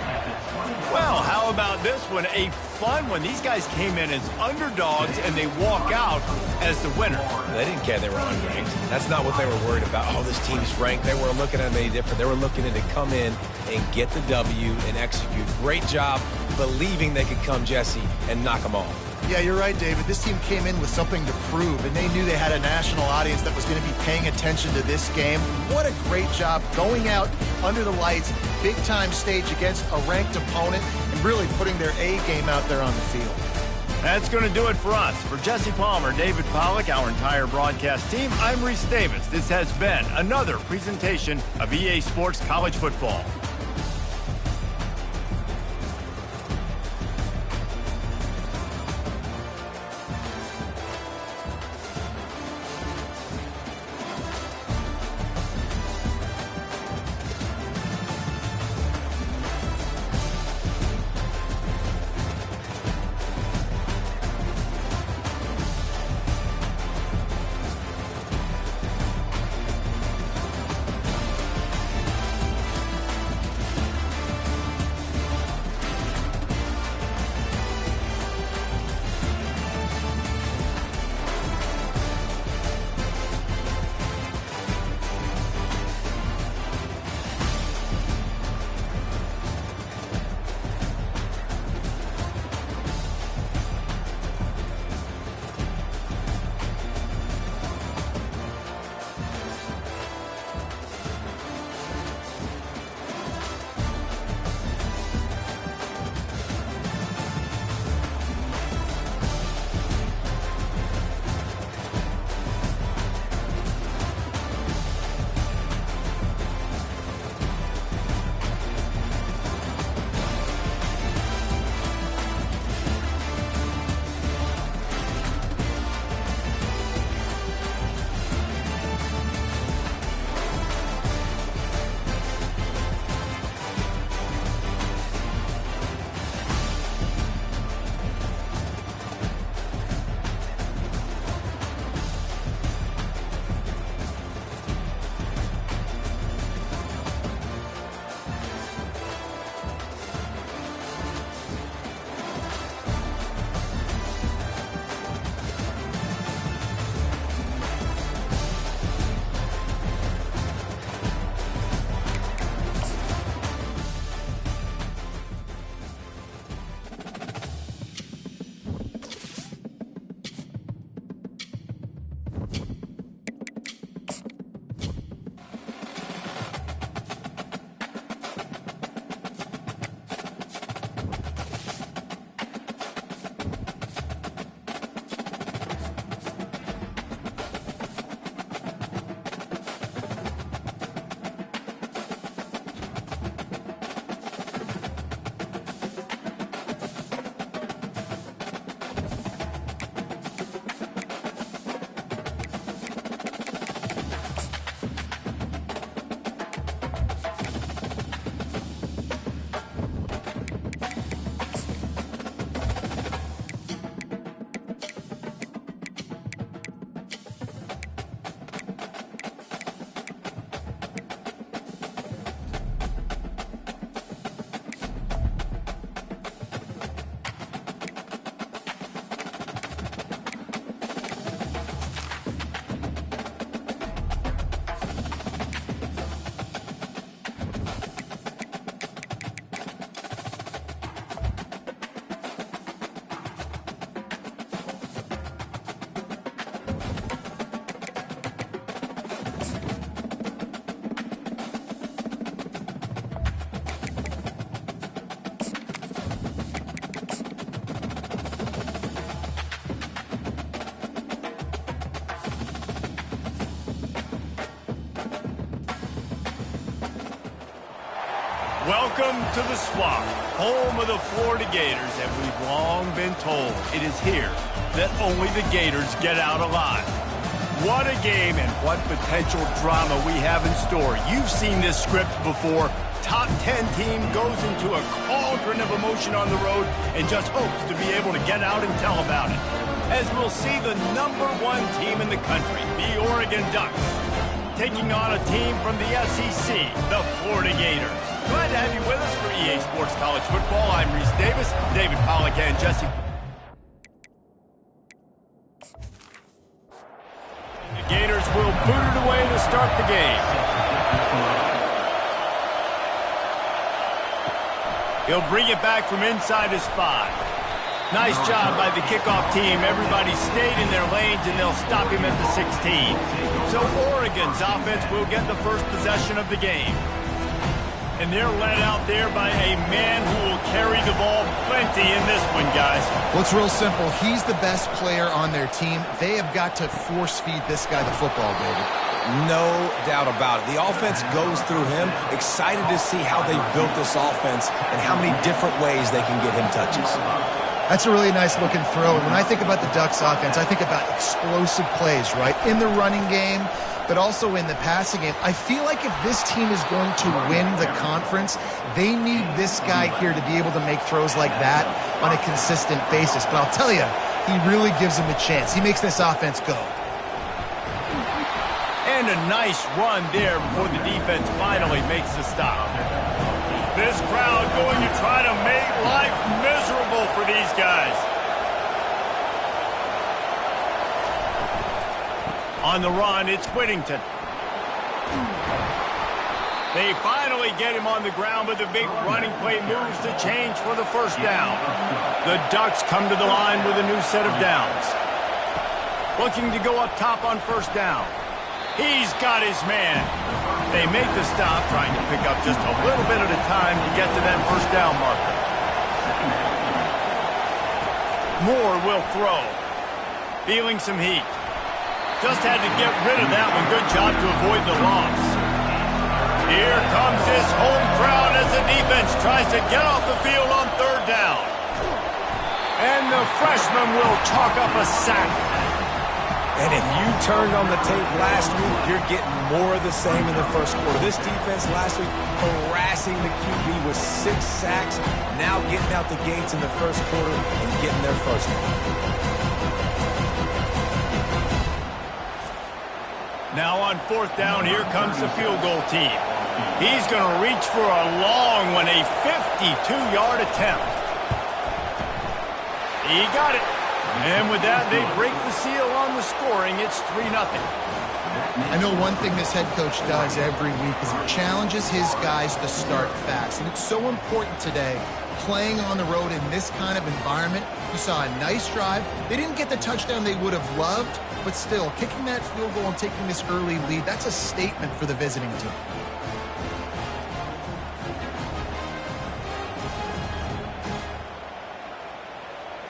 Well, how about this one? A fun one. These guys came in as underdogs, and they walk out as the winner. They didn't care they were unranked. That's not what they were worried about. Oh, this team's ranked. They weren't looking at them any different. They were looking at it to come in and get the W and execute. Great job believing they could come, Jesse, and knock them off. Yeah, you're right, David. This team came in with something to prove, and they knew they had a national audience that was going to be paying attention to this game. What a great job going out under the lights, big-time stage against a ranked opponent, and really putting their A game out there on the field. That's going to do it for us. For Jesse Palmer, David Pollack, our entire broadcast team, I'm Reese Davis. This has been another presentation of EA Sports College Football. Welcome to the Swamp, home of the Florida Gators, and we've long been told it is here that only the Gators get out alive. What a game and what potential drama we have in store. You've seen this script before. Top 10 team goes into a cauldron of emotion on the road and just hopes to be able to get out and tell about it. As we'll see the #1 team in the country, the Oregon Ducks, taking on a team from the SEC, the Florida Gators. Glad to have you with us for EA Sports College Football. I'm Reese Davis, David Pollack, and Jesse. The Gators will boot it away to start the game. He'll bring it back from inside his 5. Nice job by the kickoff team. Everybody stayed in their lanes, and they'll stop him at the 16. So Oregon's offense will get the first possession of the game. And they're led out there by a man who will carry the ball plenty in this one, guys. Well, it's real simple. He's the best player on their team. They have got to force-feed this guy the football, David. No doubt about it. The offense goes through him. Excited to see how they've built this offense and how many different ways they can get him touches. That's a really nice-looking throw. And when I think about the Ducks offense, I think about explosive plays, right? In the running game, but also in the passing game. I feel like if this team is going to win the conference, they need this guy here to be able to make throws like that on a consistent basis. But I'll tell you, he really gives them a chance. He makes this offense go. And a nice run there before the defense finally makes the stop. This crowd going to try to make life miserable for these guys. On the run, it's Whittington. They finally get him on the ground, but the big running play moves the change for the first down. The Ducks come to the line with a new set of downs. Looking to go up top on first down. He's got his man. They make the stop, trying to pick up just a little bit at a time to get to that first down marker. Moore will throw. Feeling some heat. Just had to get rid of that one. Good job to avoid the loss. Here comes his home crowd as the defense tries to get off the field on third down. And the freshman will chalk up a sack. And if you turned on the tape last week, you're getting more of the same in the first quarter. This defense last week harassing the QB with 6 sacks, now getting out the gates in the first quarter and getting their first one. Now on fourth down, here comes the field goal team. He's going to reach for a long one, a 52-yard attempt. He got it. And with that, they break the seal on the scoring. It's 3-0. I know one thing this head coach does every week is he challenges his guys to start fast. And it's so important today, playing on the road in this kind of environment. You saw a nice drive. They didn't get the touchdown they would have loved, but still, kicking that field goal and taking this early lead, that's a statement for the visiting team.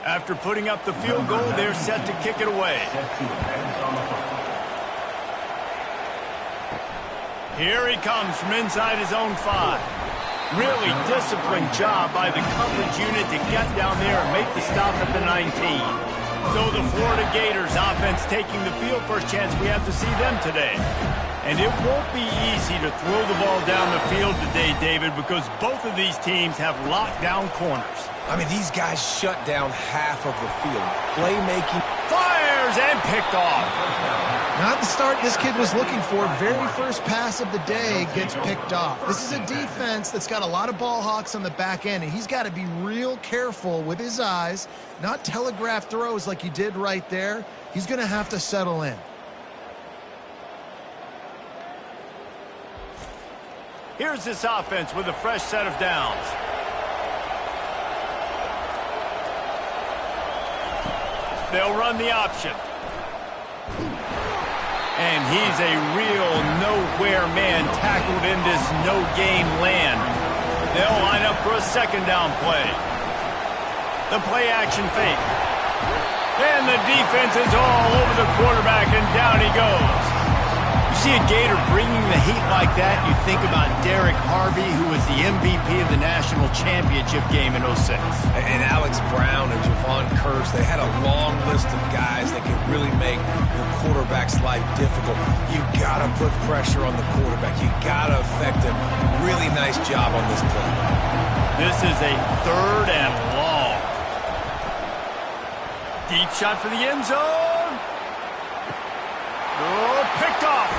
After putting up the field goal, they're set to kick it away. Here he comes from inside his own 5. Really disciplined job by the coverage unit to get down there and make the stop at the 19. So the Florida Gators offense taking the field. First chance we have to see them today. And it won't be easy to throw the ball down the field today, David, because both of these teams have locked down corners. I mean, these guys shut down half of the field. Playmaking. Fires and picked off. Not the start this kid was looking for. Very first pass of the day gets picked off. This is a defense that's got a lot of ball hawks on the back end, and he's got to be real careful with his eyes, not telegraph throws like he did right there. He's going to have to settle in. Here's this offense with a fresh set of downs. They'll run the option. And he's a real nowhere man tackled in this no-gain land. They'll line up for a second down play. The play action fake. And the defense is all over the quarterback, and down he goes. see a Gator bringing the heat like that, you think about Derek Harvey, who was the MVP of the national championship game in '06. And Alex Brown and Javon Curse, they had a long list of guys that could really make the quarterback's life difficult. You got to put pressure on the quarterback. You got to affect him. Really nice job on this play. This is a 3rd and long. Deep shot for the end zone. Oh, picked off.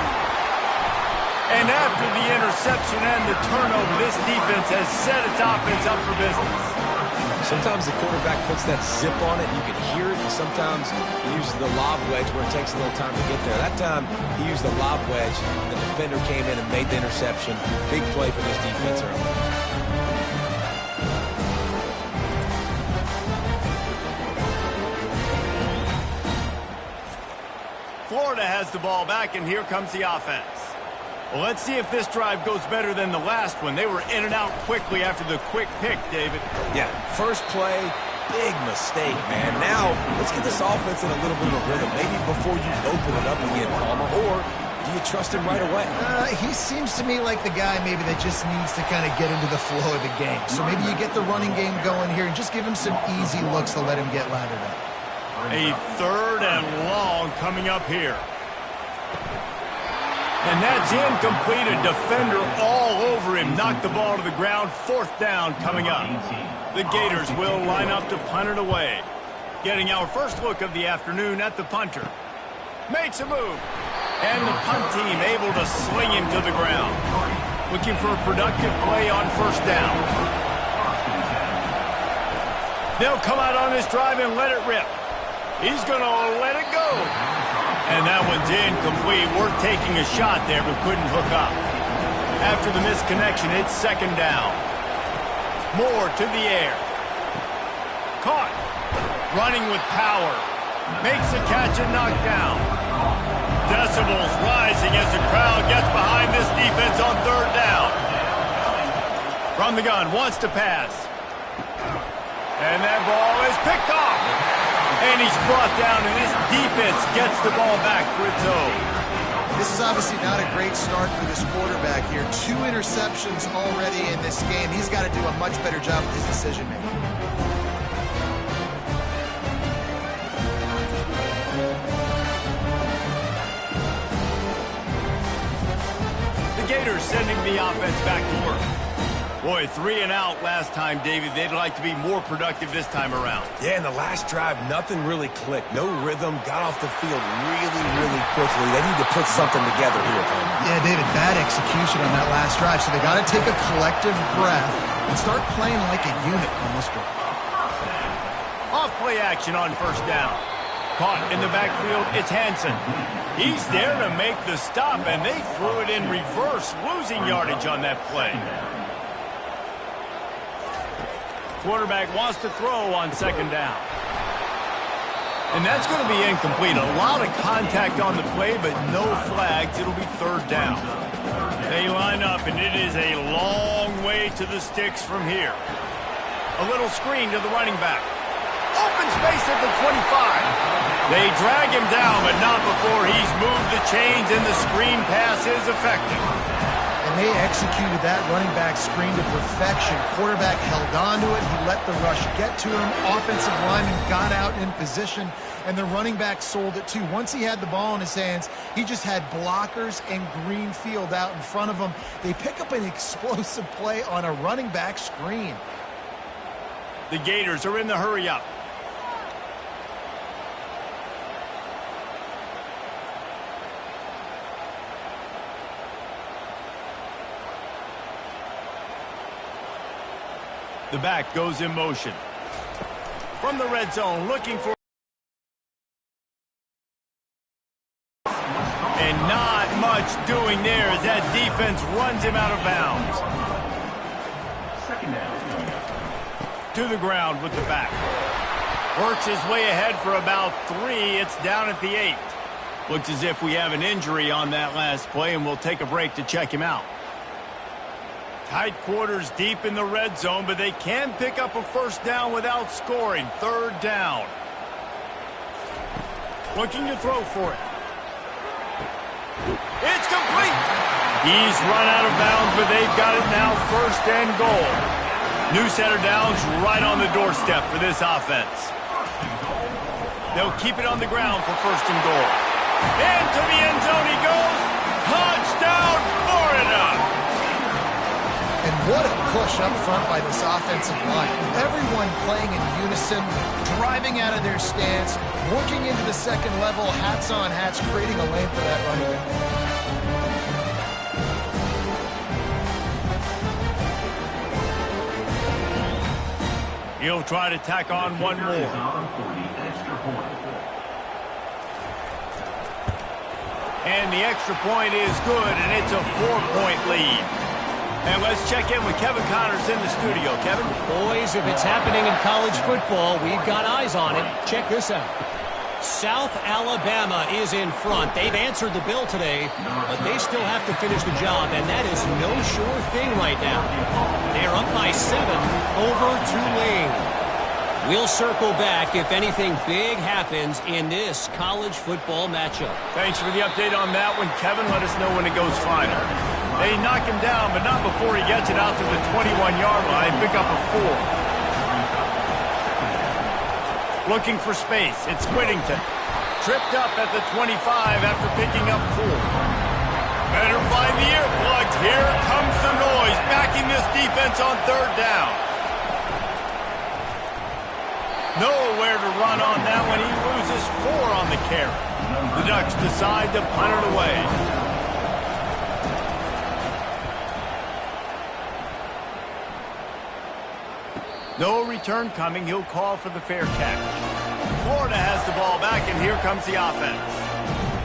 And after the interception and the turnover, this defense has set its offense up for business. Sometimes the quarterback puts that zip on it, and you can hear it, and sometimes he uses the lob wedge where it takes a little time to get there. That time, he used the lob wedge, and the defender came in and made the interception. Big play for this defense early. Florida has the ball back, and here comes the offense. Well, let's see if this drive goes better than the last one. They were in and out quickly after the quick pick, David. Yeah, first play, big mistake, man. Now, let's get this offense in a little bit of a rhythm. Maybe before you open it up again, Palmer, or do you trust him right away? He seems to me like the guy maybe that just needs to kind of get into the flow of the game. So maybe you get the running game going here and just give him some easy looks to let him get lathered up. A 3rd and long coming up here. And that's incomplete. A defender all over him. Knocked the ball to the ground. 4th down coming up. The Gators will line up to punt it away. Getting our first look of the afternoon at the punter. Makes a move. And the punt team able to sling him to the ground. Looking for a productive play on 1st down. They'll come out on this drive and let it rip. He's going to let it go. And that one's incomplete. Worth taking a shot there, but couldn't hook up. After the misconnection, it's 2nd down. Moore to the air. Caught. Running with power. Makes the catch and knocked down. Decibels rising as the crowd gets behind this defense on 3rd down. From the gun, wants to pass. And that ball is picked off. And he's brought down, and this defense gets the ball back for its own. This is obviously not a great start for this quarterback here. 2 interceptions already in this game. He's got to do a much better job with his decision-making. The Gators sending the offense back to work. Boy, 3 and out last time, David. They'd like to be more productive this time around. Yeah, in the last drive, nothing really clicked. No rhythm. Got off the field really quickly. They need to put something together here, Tom. Yeah, David, bad execution on that last drive. So they got to take a collective breath and start playing like a unit on this drive. Off play action on 1st down. Caught in the backfield, it's Hansen. He's there to make the stop, and they threw it in reverse, losing yardage on that play. Quarterback wants to throw on 2nd down. And that's going to be incomplete. A lot of contact on the play, but no flags. It'll be 3rd down. They line up, and it is a long way to the sticks from here. A little screen to the running back. Open space at the 25. They drag him down, but not before he's moved the chains, and the screen pass is effective. And they executed that running back screen to perfection. Quarterback held on to it. He let the rush get to him. Offensive lineman got out in position, and the running back sold it too. Once he had the ball in his hands, he just had blockers and green field out in front of him. They pick up an explosive play on a running back screen. The Gators are in the hurry up. The back goes in motion. From the red zone, looking for... And not much doing there as that defense runs him out of bounds. 2nd down. To the ground with the back. Works his way ahead for about 3. It's down at the 8. Looks as if we have an injury on that last play, and we'll take a break to check him out. Tight quarters deep in the red zone, but they can pick up a 1st down without scoring. 3rd down. Looking to throw for it. It's complete. He's run out of bounds, but they've got it now, first and goal. New center downs right on the doorstep for this offense. They'll keep it on the ground for first and goal. Into the end zone he goes. Touchdown, Florida! And what a push up front by this offensive line. Everyone playing in unison, driving out of their stance, working into the second level, hats on hats, creating a lane for that running back. He'll try to tack on one more. And the extra point is good, and it's a 4-point lead. And let's check in with Kevin Connors in the studio. Kevin? Boys, if it's happening in college football, we've got eyes on it. Check this out. South Alabama is in front. They've answered the bell today, but they still have to finish the job, and that is no sure thing right now. They're up by 7 over Tulane. We'll circle back if anything big happens in this college football matchup. Thanks for the update on that one, Kevin. Let us know when it goes final. They knock him down, but not before he gets it out to the 21-yard line. Pick up a 4. Looking for space. It's Whittington. Tripped up at the 25 after picking up 4. Better find the earplugs. Here comes the noise, backing this defense on third down. Nowhere to run on that one. He loses 4 on the carry. The Ducks decide to punt it away. No return coming. He'll call for the fair catch. Florida has the ball back, and here comes the offense.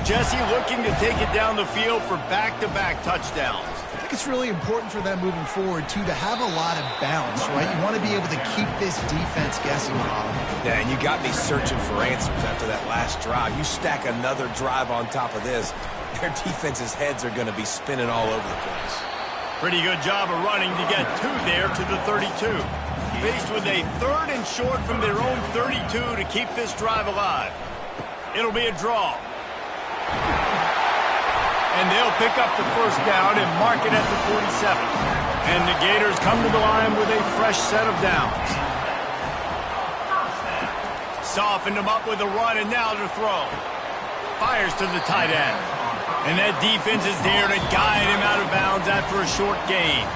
Jesse looking to take it down the field for back-to-back touchdowns. I think it's really important for them moving forward, too, to have a lot of balance, right? You want to be able to keep this defense guessing, Rob. Yeah, and you got me searching for answers after that last drive. You stack another drive on top of this, their defense's heads are going to be spinning all over the place. Pretty good job of running to get 2 there to the 32. Faced with a 3rd and short from their own 32 to keep this drive alive. It'll be a draw. And they'll pick up the first down and mark it at the 47. And the Gators come to the line with a fresh set of downs. Softened him up with a run, and now to throw. Fires to the tight end. And that defense is there to guide him out of bounds after a short gain.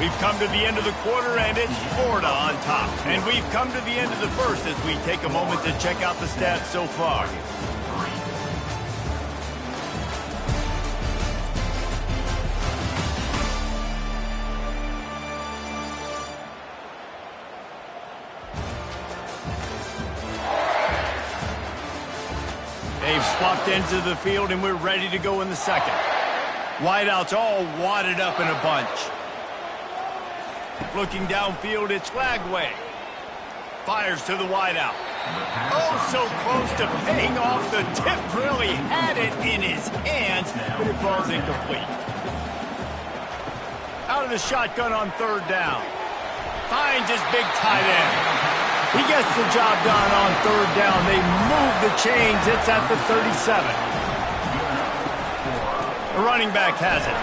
We've come to the end of the quarter, and it's Florida on top. And we've come to the end of the first as we take a moment to check out the stats so far. They've swapped into the field, and we're ready to go in the second. Wideouts all wadded up in a bunch. Looking downfield, it's Lagway. Fires to the wideout. Oh, so close to paying off the tip. Really had it in his hands, but it falls incomplete. Out of the shotgun on third down. Finds his big tight end. He gets the job done on third down. They move the chains. It's at the 37. The running back has it.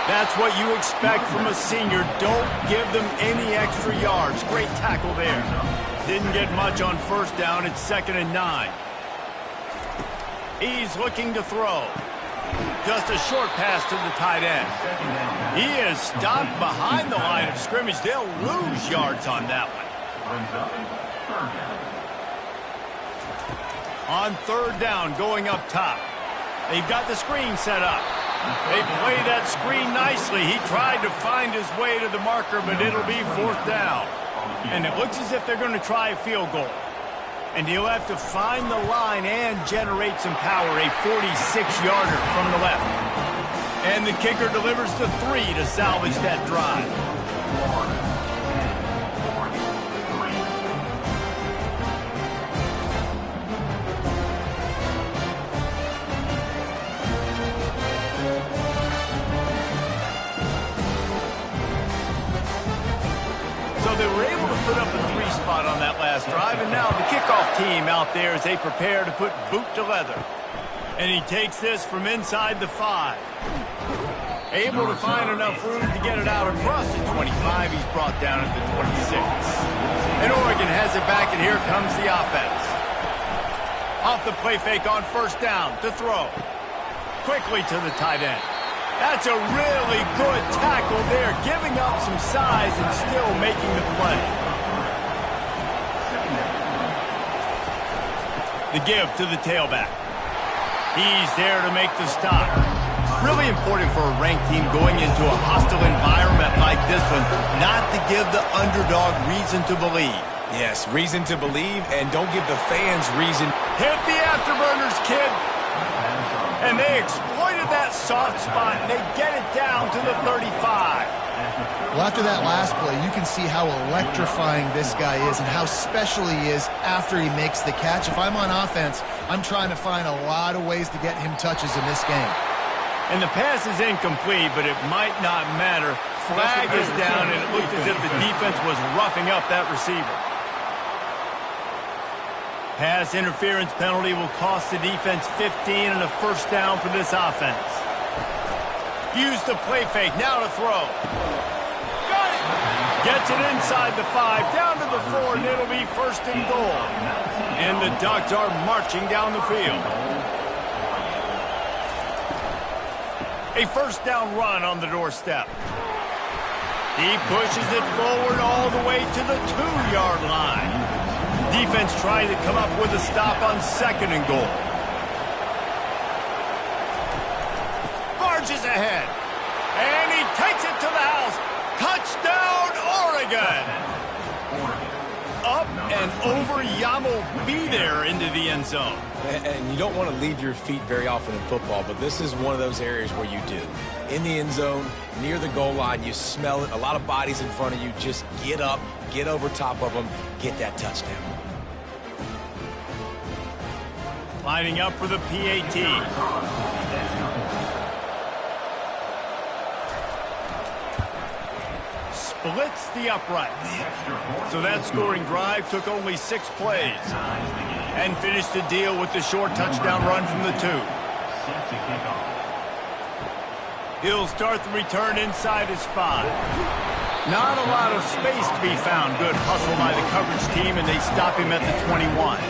That's what you expect from a senior. Don't give them any extra yards. Great tackle there. Didn't get much on first down. It's 2nd and 9. He's looking to throw. Just a short pass to the tight end. He is stopped behind the line of scrimmage. They'll lose yards on that one. On third down, going up top. They've got the screen set up. They play that screen nicely. He tried to find his way to the marker, but it'll be 4th down. And it looks as if they're going to try a field goal. And he'll have to find the line and generate some power. A 46-yarder from the left. And the kicker delivers the 3 to salvage that drive. So they were able to put up a 3 spot on that last drive, and now the kickoff team out there as they prepare to put boot to leather. And he takes this from inside the 5. Able to find enough room to get it out across the 25. He's brought down at the 26. And Oregon has it back, and here comes the offense. Off the play fake on first down to throw. Quickly to the tight end. That's a really good tackle there, giving up some size and still making the play. The give to the tailback. He's there to make the stop. Really important for a ranked team going into a hostile environment like this one, not to give the underdog reason to believe. Yes, reason to believe, and don't give the fans reason. Hit the afterburners, kid. And they exploited that soft spot, and they get it down to the 35. Well, after that last play, you can see how electrifying this guy is and how special he is after he makes the catch. If I'm on offense, I'm trying to find a lot of ways to get him touches in this game. And the pass is incomplete, but it might not matter. Flag is down, and it looked as if the defense was roughing up that receiver. Pass interference penalty will cost the defense 15 and a first down for this offense. Use the play fake, now to throw. Got it! Gets it inside the 5, down to the 4, and it'll be first and goal. And the Ducks are marching down the field. A first down run on the doorstep. He pushes it forward all the way to the 2-yard line. Defense trying to come up with a stop on second and goal. Barges ahead. And he takes it to the house. Touchdown, Oregon! Up and over, Yamo be there into the end zone. And you don't want to leave your feet very often in football, but this is one of those areas where you do. In the end zone, near the goal line, you smell it. A lot of bodies in front of you. Just get up, get over top of them, get that touchdown. Lining up for the PAT. Splits the uprights. So that scoring drive took only 6 plays. And finished the deal with the short touchdown run from the 2. He'll start the return inside his 5. Not a lot of space to be found. Good hustle by the coverage team, and they stop him at the 21.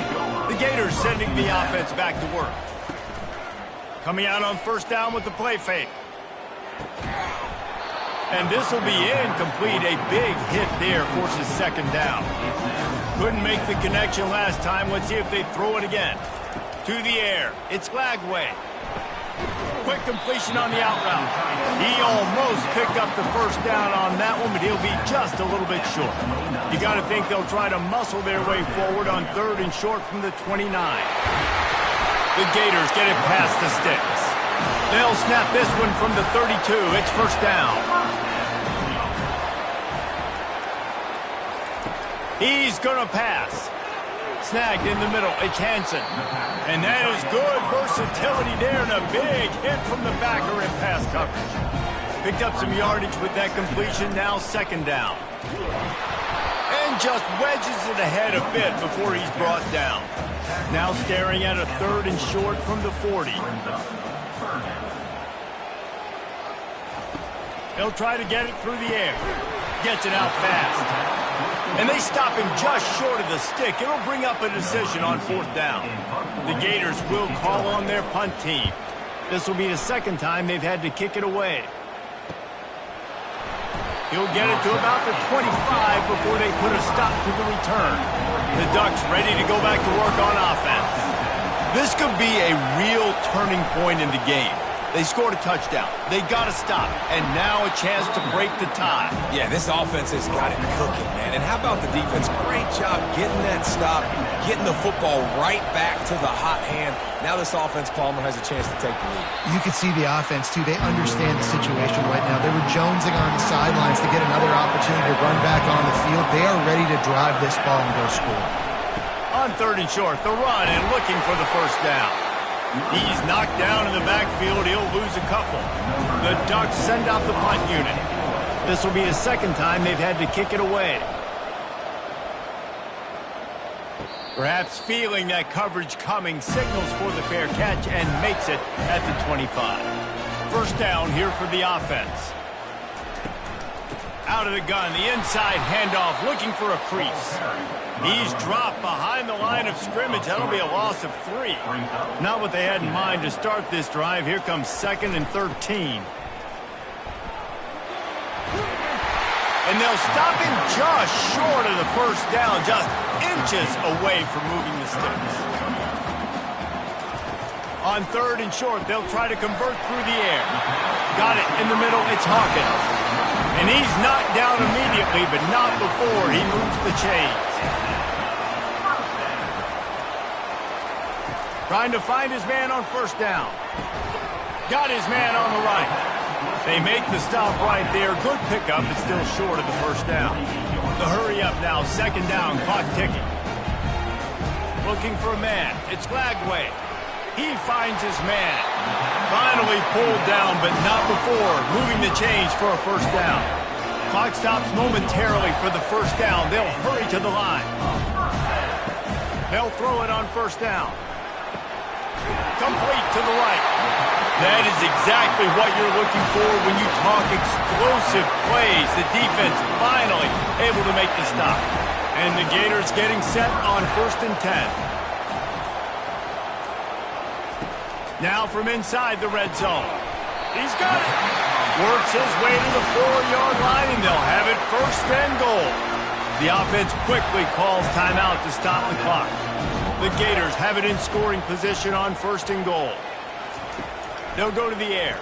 The Gators sending the offense back to work. Coming out on first down with the play fake. And this will be incomplete. A big hit there forces second down. Couldn't make the connection last time. Let's see if they throw it again. To the air. It's Lagway. Quick completion on the out route. He almost picked up the first down on that one, but he'll be just a little bit short. You got to think they'll try to muscle their way forward on third and short from the 29. The Gators get it past the sticks. They'll snap this one from the 32. It's first down. He's going to pass. Snagged in the middle. It's Hansen. And that is good versatility there, and a big hit from the backer in pass coverage. Picked up some yardage with that completion. Now second down. And just wedges it ahead a bit before he's brought down. Now staring at a third and short from the 40. He'll try to get it through the air. Gets it out fast. And they stop him just short of the stick. It'll bring up a decision on fourth down. The Gators will call on their punt team. This will be the second time they've had to kick it away. He'll get it to about the 25 before they put a stop to the return. The Ducks ready to go back to work on offense. This could be a real turning point in the game. They scored a touchdown. They got to stop. And now a chance to break the tie. Yeah, this offense has got it cooking, man. And how about the defense? Great job getting that stop, getting the football right back to the hot hand. Now this offense, Palmer, has a chance to take the lead. You can see the offense, too. They understand the situation right now. They were jonesing on the sidelines to get another opportunity to run back on the field. They are ready to drive this ball and go score. On third and short, the run and looking for the first down. He's knocked down in the backfield. He'll lose a couple. The Ducks send out the punt unit. This will be the second time they've had to kick it away. Perhaps feeling that coverage coming, signals for the fair catch and makes it at the 25. First down here for the offense. Out of the gun, the inside handoff, looking for a crease. He's dropped behind the line of scrimmage. That'll be a loss of 3. Not what they had in mind to start this drive. Here comes 2nd and 13. And they'll stop him just short of the first down, just inches away from moving the sticks. On 3rd and short, they'll try to convert through the air. Got it in the middle, it's Hawkins. And he's knocked down immediately, but not before he moves the chains. Trying to find his man on first down. Got his man on the right. They make the stop right there. Good pickup, but still short of the first down. The hurry up now, 2nd down, clock ticking. Looking for a man. It's Glagway. He finds his man. Finally pulled down, but not before moving the chains for a first down. Clock stops momentarily for the first down. They'll hurry to the line. They'll throw it on first down. Complete to the right. That is exactly what you're looking for when you talk explosive plays. The defense finally able to make the stop. And the Gators getting set on 1st and 10. Now from inside the red zone. He's got it. Works his way to the 4-yard line, and they'll have it 1st and goal. The offense quickly calls timeout to stop the clock. The Gators have it in scoring position on 1st and goal. They'll go to the air.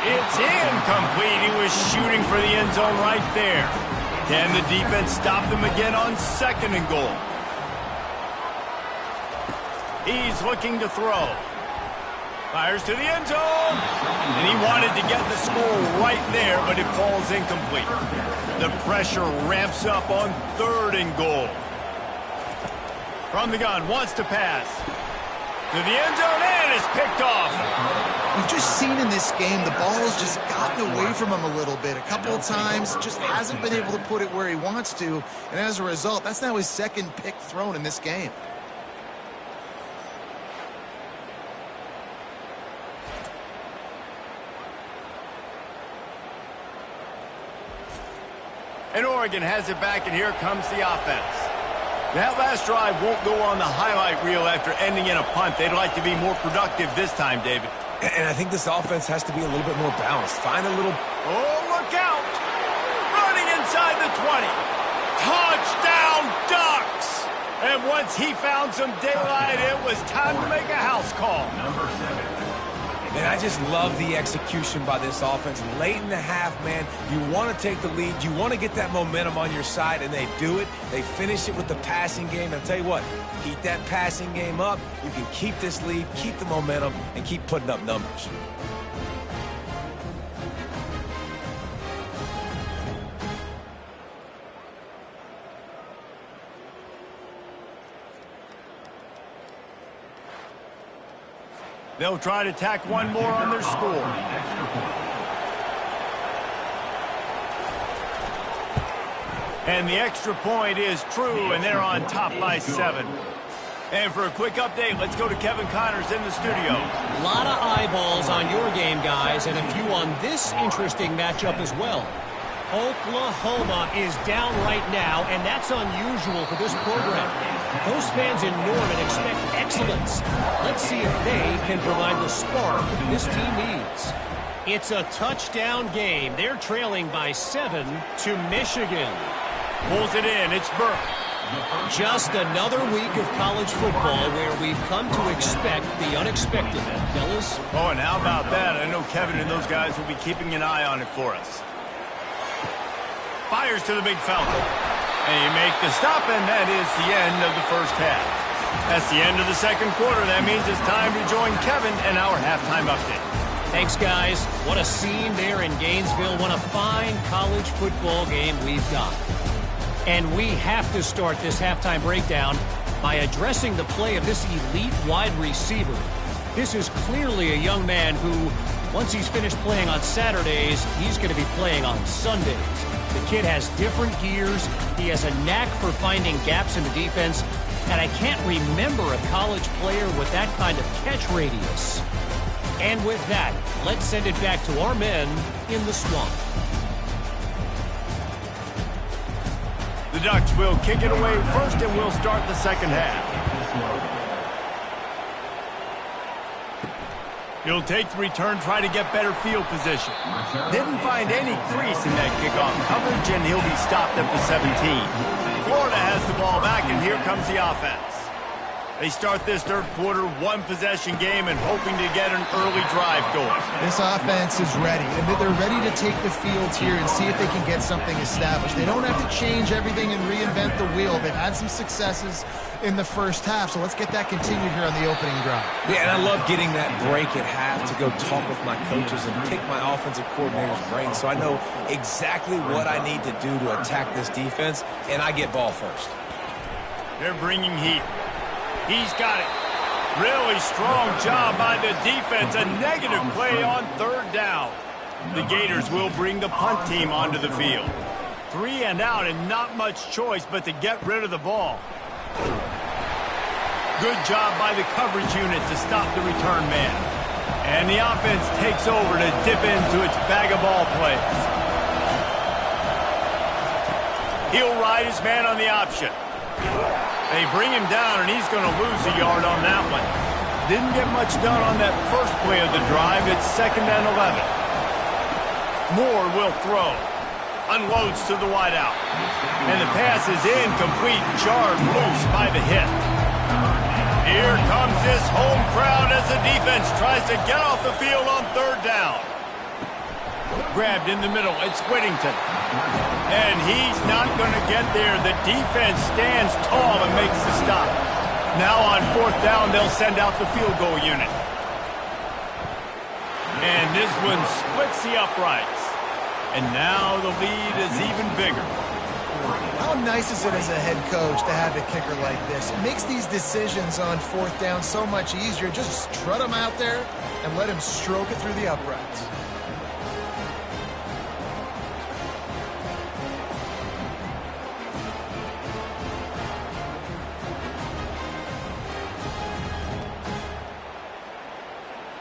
It's incomplete. He was shooting for the end zone right there. Can the defense stop them again on 2nd and goal? He's looking to throw. Fires to the end zone. And he wanted to get the score right there, but it falls incomplete. The pressure ramps up on 3rd and goal. From the gun, wants to pass. To the end zone, and it's picked off. We've just seen in this game the ball has just gotten away from him a little bit. A couple of times, just hasn't been able to put it where he wants to. And as a result, that's now his 2nd pick thrown in this game. And Oregon has it back, and here comes the offense. That last drive won't go on the highlight reel after ending in a punt. They'd like to be more productive this time, David. And I think this offense has to be a little bit more balanced. Find a little... Oh, look out! Running inside the 20. Touchdown, Ducks! And once he found some daylight, it was time to make a house call. Number 7. Man, I just love the execution by this offense. Late in the half, man, you want to take the lead. You want to get that momentum on your side, and they do it. They finish it with the passing game. And I'll tell you what, keep that passing game up. You can keep this lead, keep the momentum, and keep putting up numbers. They'll try to tack one more on their score. And the extra point is true, and they're on top by 7. And for a quick update, let's go to Kevin Connors in the studio. A lot of eyeballs on your game, guys, and a few on this interesting matchup as well. Oklahoma is down right now, and that's unusual for this program. Those fans in Norman expect excellence. Let's see if they can provide the spark this team needs. It's a touchdown game. They're trailing by 7 to Michigan. Pulls it in. It's Burke. Just another week of college football where we've come to expect the unexpected, fellas. Oh, and how about that? I know Kevin and those guys will be keeping an eye on it for us. Fires to the big fella. And you make the stop, and that is the end of the first half. That's the end of the second quarter. That means it's time to join Kevin and our halftime update. Thanks, guys. What a scene there in Gainesville. What a fine college football game we've got. And we have to start this halftime breakdown by addressing the play of this elite wide receiver. This is clearly a young man who, once he's finished playing on Saturdays, he's going to be playing on Sundays. The kid has different gears. He has a knack for finding gaps in the defense, And I can't remember a college player with that kind of catch radius. And with that, let's send it back to our men in the swamp. The Ducks will kick it away first, and we'll start the second half. He'll take the return, try to get better field position. Didn't find any crease in that kickoff coverage, and he'll be stopped at the 17. Florida has the ball back, and here comes the offense. They start this third quarter, one-possession game, and hoping to get an early drive going. This offense is ready, and they're ready to take the field here and see if they can get something established. They don't have to change everything and reinvent the wheel. They've had some successes in the first half, so let's get that continued here on the opening drive. Yeah, and I love getting that break at half to go talk with my coaches and pick my offensive coordinator's brain so I know exactly what I need to do to attack this defense, and I get ball first. They're bringing heat. He's got it. Really strong job by the defense. A negative play on third down. The Gators will bring the punt team onto the field. 3 and out and not much choice but to get rid of the ball. Good job by the coverage unit to stop the return man. And the offense takes over to dip into its bag of ball plays. He'll ride his man on the option. They bring him down, and he's going to lose a yard on that one. Didn't get much done on that first play of the drive. It's 2nd and 11. Moore will throw. Unloads to the wideout. And the pass is incomplete, jarred loose by the hit. Here comes this home crowd as the defense tries to get off the field on third down. Grabbed in the middle. It's Whittington. And he's not going to get there. The defense stands tall and makes the stop. Now on 4th down, they'll send out the field goal unit. And this one splits the uprights. And now the lead is even bigger. How nice is it as a head coach to have a kicker like this? It makes these decisions on 4th down so much easier. Just strut him out there and let him stroke it through the uprights.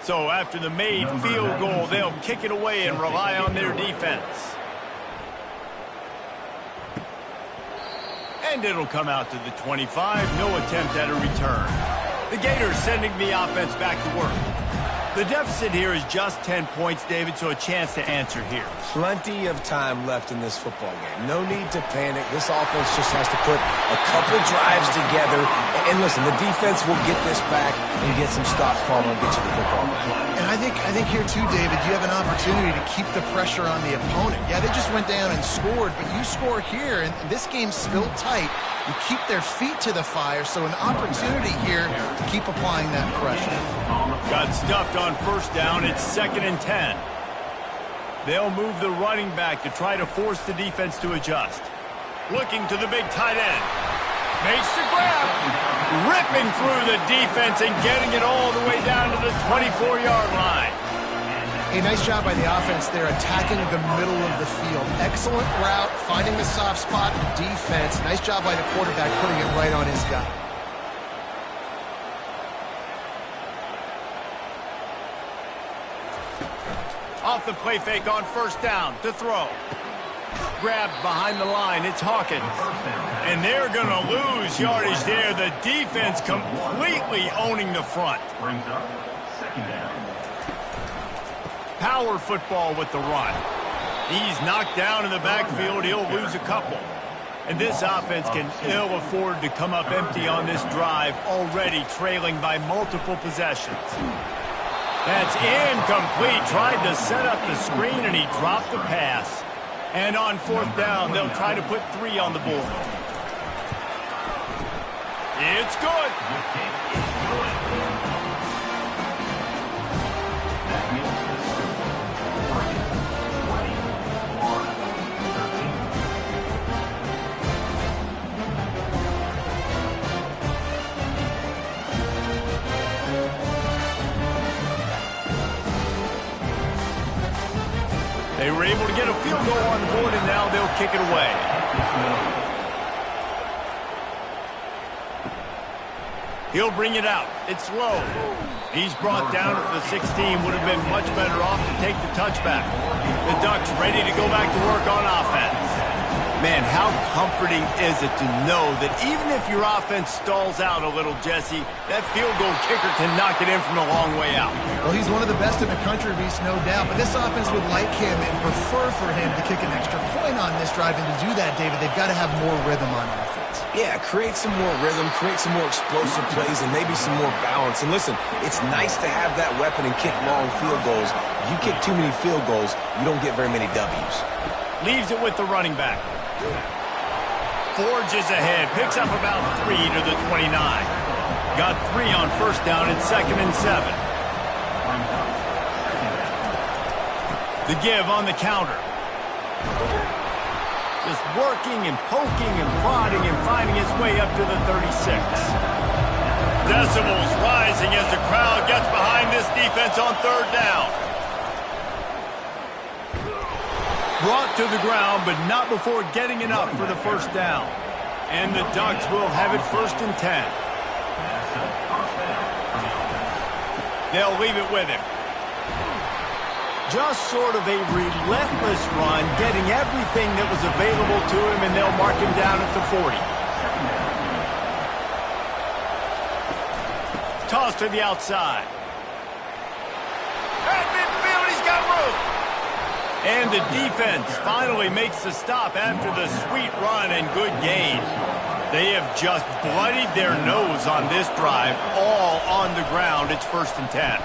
So after the made field goal, they'll kick it away and rely on their defense. And it'll come out to the 25. No attempt at a return. The Gators sending the offense back to work. The deficit here is just 10 points, David, so a chance to answer here. Plenty of time left in this football game. No need to panic. This offense just has to put a couple drives together. And listen, the defense will get this back and get some stops, Palmer, and get you the football back. And I think here too, David, you have an opportunity to keep the pressure on the opponent. Yeah, they just went down and scored, but you score here, and this game's still tight. You keep their feet to the fire, so an opportunity here to keep applying that pressure. Got stuffed on 1st down. It's 2nd and 10. They'll move the running back to try to force the defense to adjust. Looking to the big tight end. Makes the grab. Ripping through the defense and getting it all the way down to the 24-yard line. A nice job by the offense there, attacking the middle of the field. Excellent route, finding the soft spot in the defense. Nice job by the quarterback putting it right on his guy. Off the play fake on 1st down to throw. Grabbed behind the line. It's Hawkins. And they're going to lose yardage there. The defense completely owning the front. Brings up 2nd down. Power football with the run. He's knocked down in the backfield. He'll lose a couple. And this offense can ill afford to come up empty on this drive, already trailing by multiple possessions. That's incomplete. Tried to set up the screen, and he dropped the pass. And on 4th down, they'll try to put 3 on the board. It's good. They were able to get a field goal on the board, and now they'll kick it away. He'll bring it out. It's low. He's brought down at the 16. Would have been much better off to take the touchback. The Ducks ready to go back to work on offense. Man, how comforting is it to know that even if your offense stalls out a little, Jesse, that field goal kicker can knock it in from a long way out. Well, he's one of the best in the country, Reese, no doubt. But this offense would like him and prefer for him to kick an extra point on this drive. And to do that, David, they've got to have more rhythm on offense. Yeah, create some more rhythm, create some more explosive plays, and maybe some more balance. And listen, it's nice to have that weapon and kick long field goals. You kick too many field goals, you don't get very many W's. Leaves it with the running back. Forges ahead, picks up about 3 to the 29. Got 3 on first down and 2nd and 7. The give on the counter. Just working and poking and prodding and finding his way up to the 36. Decibels rising as the crowd gets behind this defense on 3rd down. Brought to the ground, but not before getting enough for the first down. And the Ducks will have it 1st and 10. They'll leave it with him. Just sort of a relentless run, getting everything that was available to him, and they'll mark him down at the 40. Toss to the outside. At midfield, he's got room. And the defense finally makes the stop after the sweet run and good gain. They have just bloodied their nose on this drive, all on the ground. It's 1st and 10.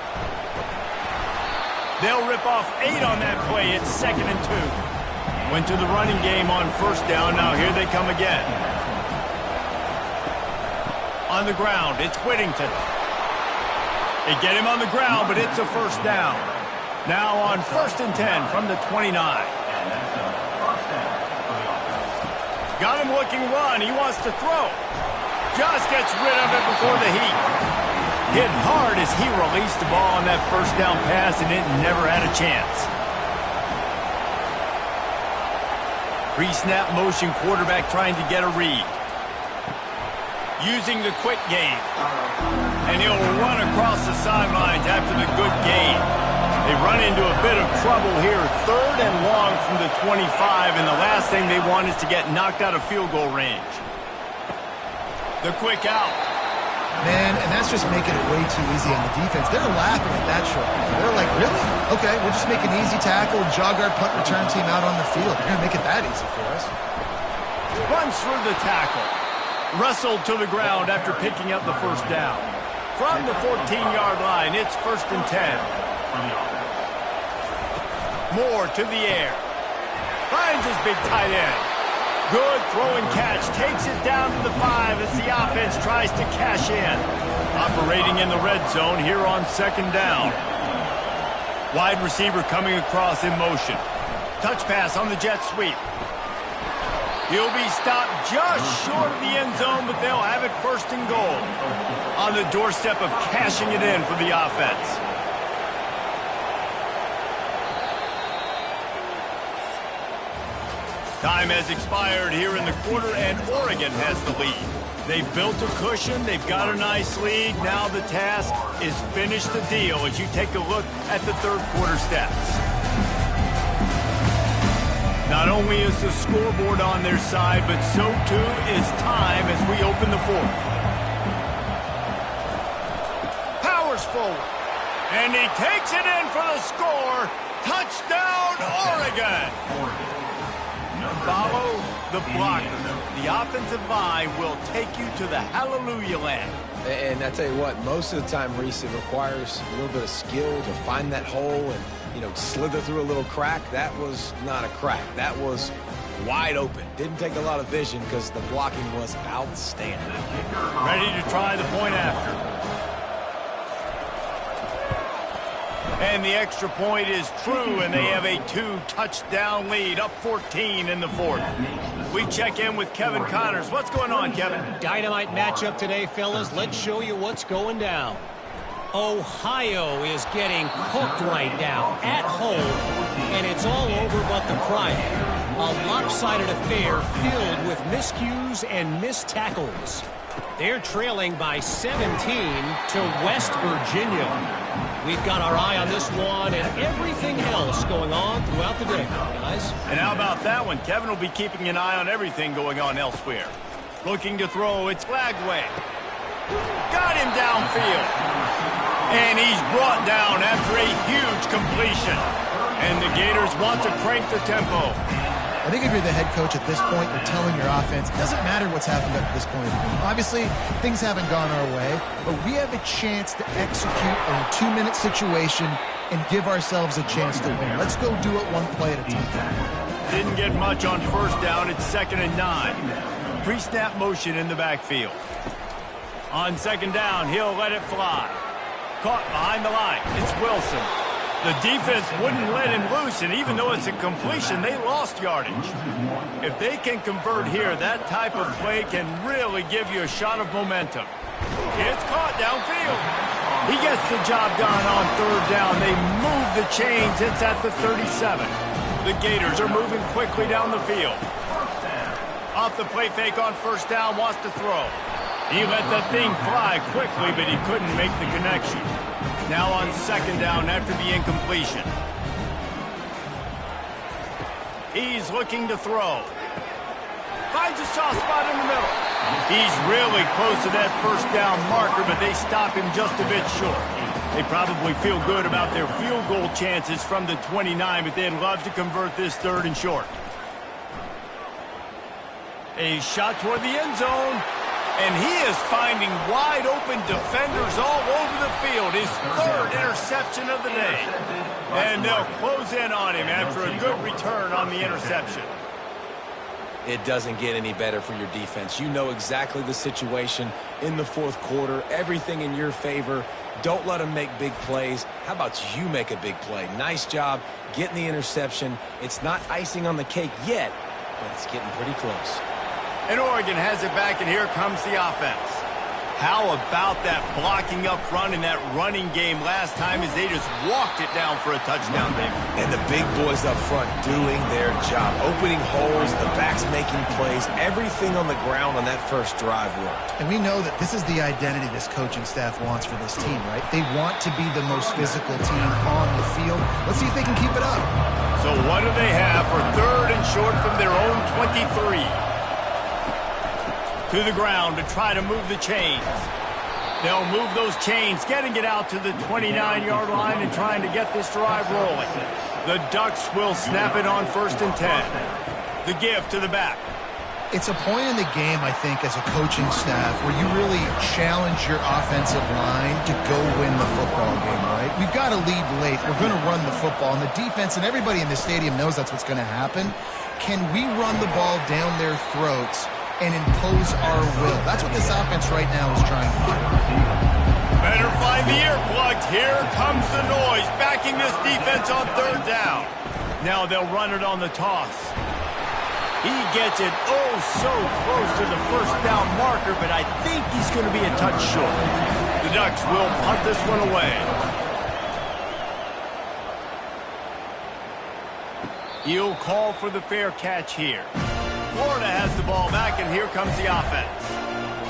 They'll rip off 8 on that play. It's 2nd and 2. Went to the running game on 1st down. Now here they come again. On the ground, it's Whittington. They get him on the ground, but it's a 1st down. Now on 1st and 10 from the 29. Got him looking run. He wants to throw. Just gets rid of it before the heat. Hit hard as he released the ball on that 1st down pass, and it never had a chance. Pre-snap motion quarterback trying to get a read. Using the quick game. And he'll run across the sidelines after the good gain. They run into a bit of trouble here. 3rd and long from the 25, and the last thing they want is to get knocked out of field goal range. The quick out. Man, and that's just making it way too easy on the defense. They're laughing at that short. They're like, really? Okay, we'll just make an easy tackle, jog our punt return team out on the field. You're going to make it that easy for us. Runs through the tackle. Wrestled to the ground after picking up the 1st down. From the 14-yard line, it's 1st and 10. Moore to the air. Finds his big tight end. Good throw and catch. Takes it down to the 5 as the offense tries to cash in. Operating in the red zone here on 2nd down. Wide receiver coming across in motion. Touch pass on the jet sweep. He'll be stopped just short of the end zone, but they'll have it 1st and goal. On the doorstep of cashing it in for the offense. Time has expired here in the quarter, and Oregon has the lead. They've built a cushion. They've got a nice lead. Now the task is finish the deal as you take a look at the 3rd quarter stats. Not only is the scoreboard on their side, but so too is time as we open the 4th. Powers forward. And he takes it in for the score. Touchdown, Oregon! Follow the blocker. The offensive line will take you to the hallelujah land. And I tell you what, most of the time, Reese, it requires a little bit of skill to find that hole and, slither through a little crack. That was not a crack. That was wide open. Didn't take a lot of vision because the blocking was outstanding. Ready to try the point after. And the extra point is true, and they have a 2-touchdown lead, up 14 in the 4th. We check in with Kevin Connors. What's going on, Kevin? Dynamite matchup today, fellas. Let's show you what's going down. Ohio is getting cooked right now at home, and it's all over but the crying. A lopsided affair filled with miscues and missed tackles. They're trailing by 17 to West Virginia. We've got our eye on this one and everything else going on throughout the day, guys. And how about that one? Kevin will be keeping an eye on everything going on elsewhere. Looking to throw, it's Flagway. Got him downfield. And he's brought down after a huge completion. And the Gators want to crank the tempo. I think if you're the head coach at this point, you're telling your offense, it doesn't matter what's happened up to this point. Obviously, things haven't gone our way, but we have a chance to execute a 2-minute situation and give ourselves a chance to win. Let's go do it one play at a time. Didn't get much on first down. It's 2nd and 9. Pre-snap motion in the backfield. On 2nd down, he'll let it fly. Caught behind the line. It's Wilson. The defense wouldn't let him loose, and even though it's a completion, they lost yardage. If they can convert here, that type of play can really give you a shot of momentum. It's caught downfield. He gets the job done on 3rd down. They move the chains. It's at the 37. The Gators are moving quickly down the field. Off the play fake on 1st down, wants to throw. He let that thing fly quickly, but he couldn't make the connection. Now on 2nd down after the incompletion. He's looking to throw. Finds a soft spot in the middle. He's really close to that 1st down marker, but they stop him just a bit short. They probably feel good about their field goal chances from the 29, but they'd love to convert this 3rd and short. A shot toward the end zone. And he is finding wide-open defenders all over the field. His 3rd interception of the day. And they'll close in on him after a good return on the interception. It doesn't get any better for your defense. You know exactly the situation in the 4th quarter. Everything in your favor. Don't let them make big plays. How about you make a big play? Nice job getting the interception. It's not icing on the cake yet, but it's getting pretty close. And Oregon has it back, and here comes the offense. How about that blocking up front in that running game last time as they just walked it down for a touchdown, David? And the big boys up front doing their job. Opening holes, the backs making plays. Everything on the ground on that first drive worked. And we know that this is the identity this coaching staff wants for this team, right? They want to be the most physical team on the field. Let's see if they can keep it up. So what do they have for 3rd and short from their own 23? To the ground to try to move the chains. They'll move those chains, getting it out to the 29-yard line and trying to get this drive rolling. The Ducks will snap it on 1st and 10. The give to the back. It's a point in the game, I think, as a coaching staff where you really challenge your offensive line to go win the football game, right? We've got to lead late. We're going to run the football. And the defense and everybody in the stadium knows that's what's going to happen. Can we run the ball down their throats and impose our will? That's what this offense right now is trying to do. Better find the earplugs. Here comes the noise, backing this defense on 3rd down. Now they'll run it on the toss. He gets it oh so close to the 1st down marker, but I think he's going to be a touch short. The Ducks will punt this one away. He'll call for the fair catch here. Florida has the ball back, and here comes the offense.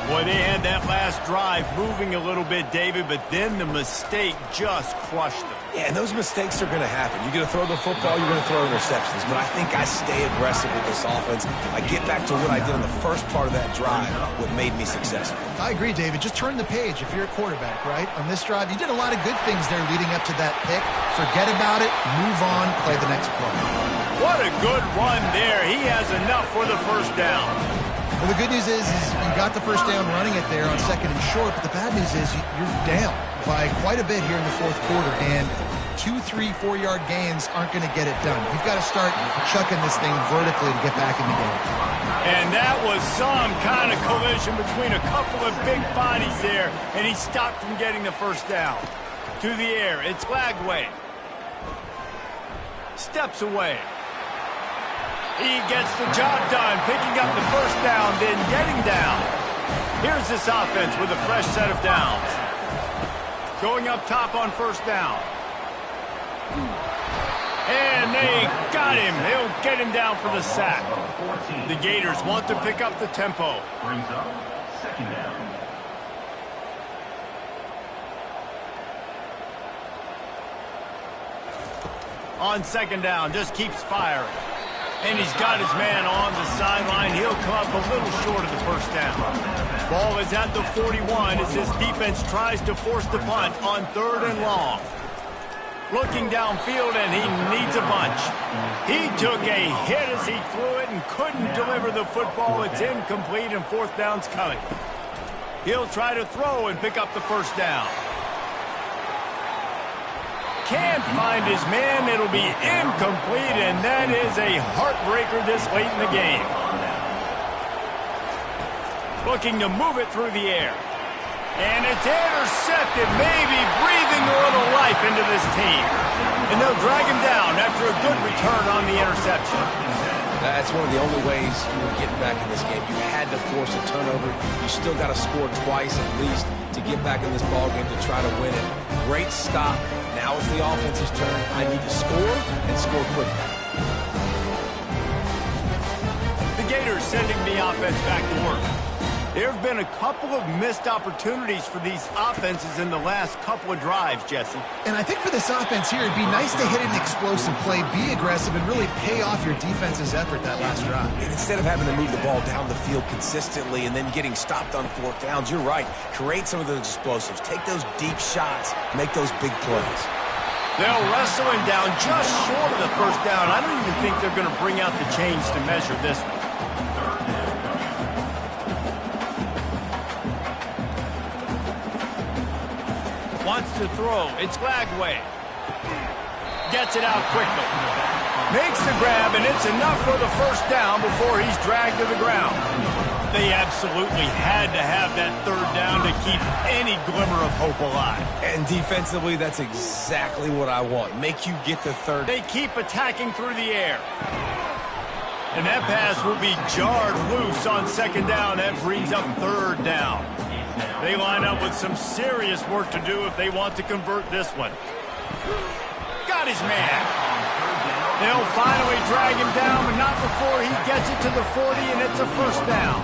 Boy, they had that last drive moving a little bit, David, but then the mistake just crushed them. Yeah, and those mistakes are going to happen. You're going to throw the football, you're going to throw interceptions. But I think I stay aggressive with this offense. I get back to what I did in the first part of that drive, what made me successful. I agree, David. Just turn the page if you're a quarterback, right? On this drive, you did a lot of good things there leading up to that pick. Forget about it, move on, play the next play. What a good run there. He has enough for the 1st down. Well, the good news is you got the 1st down running it there on 2nd and short, but the bad news is you're down by quite a bit here in the 4th quarter, and 2, 3, 4-yard gains aren't going to get it done. You've got to start chucking this thing vertically to get back in the game. And that was some kind of collision between a couple of big bodies there, and he stopped from getting the 1st down. To the air, it's Flagway. Steps away. He gets the job done, picking up the 1st down, then getting down. Here's this offense with a fresh set of downs. Going up top on 1st down. And they got him. He'll get him down for the sack. The Gators want to pick up the tempo. Second down. On second down, just keeps firing. And he's got his man on the sideline. He'll come up a little short of the first down. Ball is at the 41 as his defense tries to force the punt on 3rd and long. Looking downfield, and he needs a bunch. He took a hit as he threw it and couldn't deliver the football. It's incomplete, and 4th down's coming. He'll try to throw and pick up the first down. Can't find his man. It'll be incomplete, and that is a heartbreaker this late in the game. Looking to move it through the air. And it's intercepted, maybe breathing a little life into this team. And they'll drag him down after a good return on the interception. That's one of the only ways you were getting back in this game. You had to force a turnover. You still got to score twice at least to get back in this ballgame to try to win it. Great stop. Now it's the offense's turn. I need to score and score quickly. The Gators sending the offense back to work. There have been a couple of missed opportunities for these offenses in the last couple of drives, Jesse. And I think for this offense here, it'd be nice to hit an explosive play, be aggressive, and really pay off your defense's effort that last drive. And instead of having to move the ball down the field consistently and then getting stopped on 4th downs, you're right. Create some of those explosives. Take those deep shots. Make those big plays. They'll wrestle him down just short of the first down. I don't even think they're going to bring out the chains to measure this one. Wants to throw. It's Glagway. Gets it out quickly. Makes the grab, and it's enough for the first down before he's dragged to the ground. They absolutely had to have that 3rd down to keep any glimmer of hope alive. And defensively, that's exactly what I want. Make you get the 3rd. They keep attacking through the air. And that pass will be jarred loose on 2nd down. That brings up 3rd down. They line up with some serious work to do if they want to convert this one. Got his man. They'll finally drag him down, but not before he gets it to the 40, and it's a first down.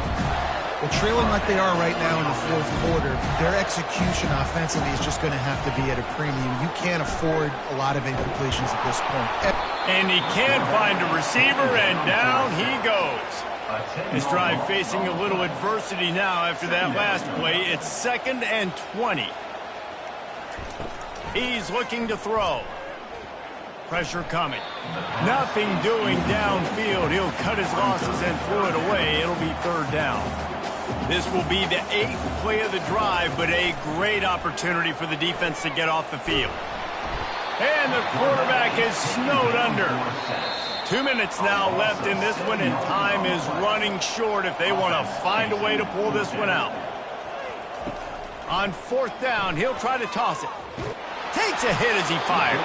Well, trailing like they are right now in the 4th quarter, their execution offensively is just going to have to be at a premium. You can't afford a lot of incompletions at this point. And he can't find a receiver, and down he goes. This drive facing a little adversity now after that last play. It's 2nd and 20. He's looking to throw. Pressure coming. Nothing doing downfield. He'll cut his losses and throw it away. It'll be 3rd down. This will be the 8th play of the drive, but a great opportunity for the defense to get off the field. And the quarterback is snowed under. 2 minutes now left in this one, and time is running short if they want to find a way to pull this one out. On 4th down, he'll try to toss it. Takes a hit as he fires.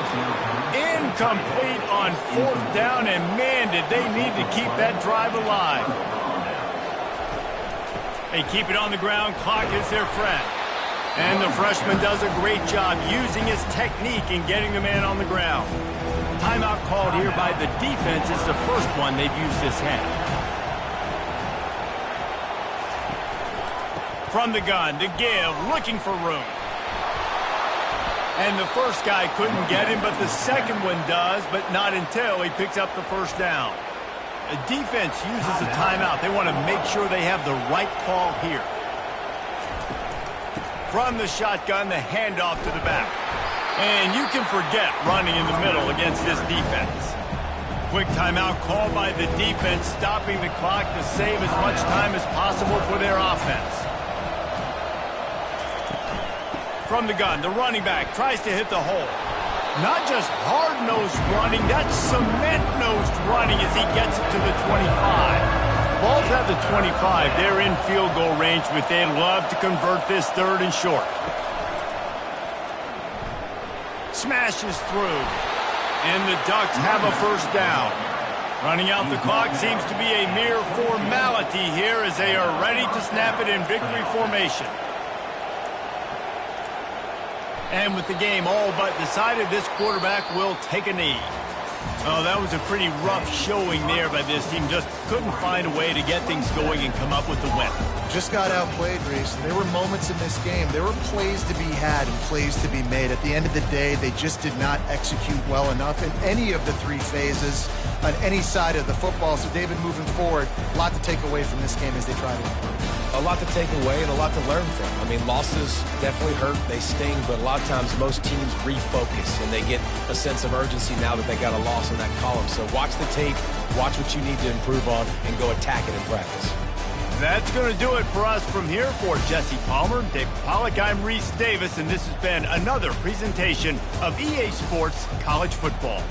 Incomplete on 4th down, and man, did they need to keep that drive alive. They keep it on the ground. Clock is their friend. And the freshman does a great job using his technique and getting the man on the ground. Timeout called here by the defense is the first one they've used this half. From the gun, to give, looking for room. And the first guy couldn't get him, but the second one does, but not until he picks up the first down. The defense uses a timeout. They want to make sure they have the right call here. From the shotgun, the handoff to the back. And you can forget running in the middle against this defense. Quick timeout called by the defense, stopping the clock to save as much time as possible for their offense. From the gun, the running back tries to hit the hole. Not just hard-nosed running, that's cement-nosed running as he gets it to the 25. Ball's at the 25. They're in field goal range, but they'd love to convert this 3rd and short. Smashes through. And the Ducks have a first down. Running out the clock seems to be a mere formality here as they are ready to snap it in victory formation. And with the game all but decided, this quarterback will take a knee. Oh, that was a pretty rough showing there by this team. Just couldn't find a way to get things going and come up with the win. Just got outplayed, Reese. There were moments in this game. There were plays to be had and plays to be made. At the end of the day, they just did not execute well enough in any of the three phases on any side of the football. So, David, moving forward, a lot to take away from this game as they try to improve. A lot to take away and a lot to learn from. I mean, losses definitely hurt, they sting, but a lot of times most teams refocus and they get a sense of urgency now that they got a loss in that column. So watch the tape, watch what you need to improve on, and go attack it in practice. That's going to do it for us from here. For Jesse Palmer, David Pollack, I'm Reese Davis, and this has been another presentation of EA Sports College Football.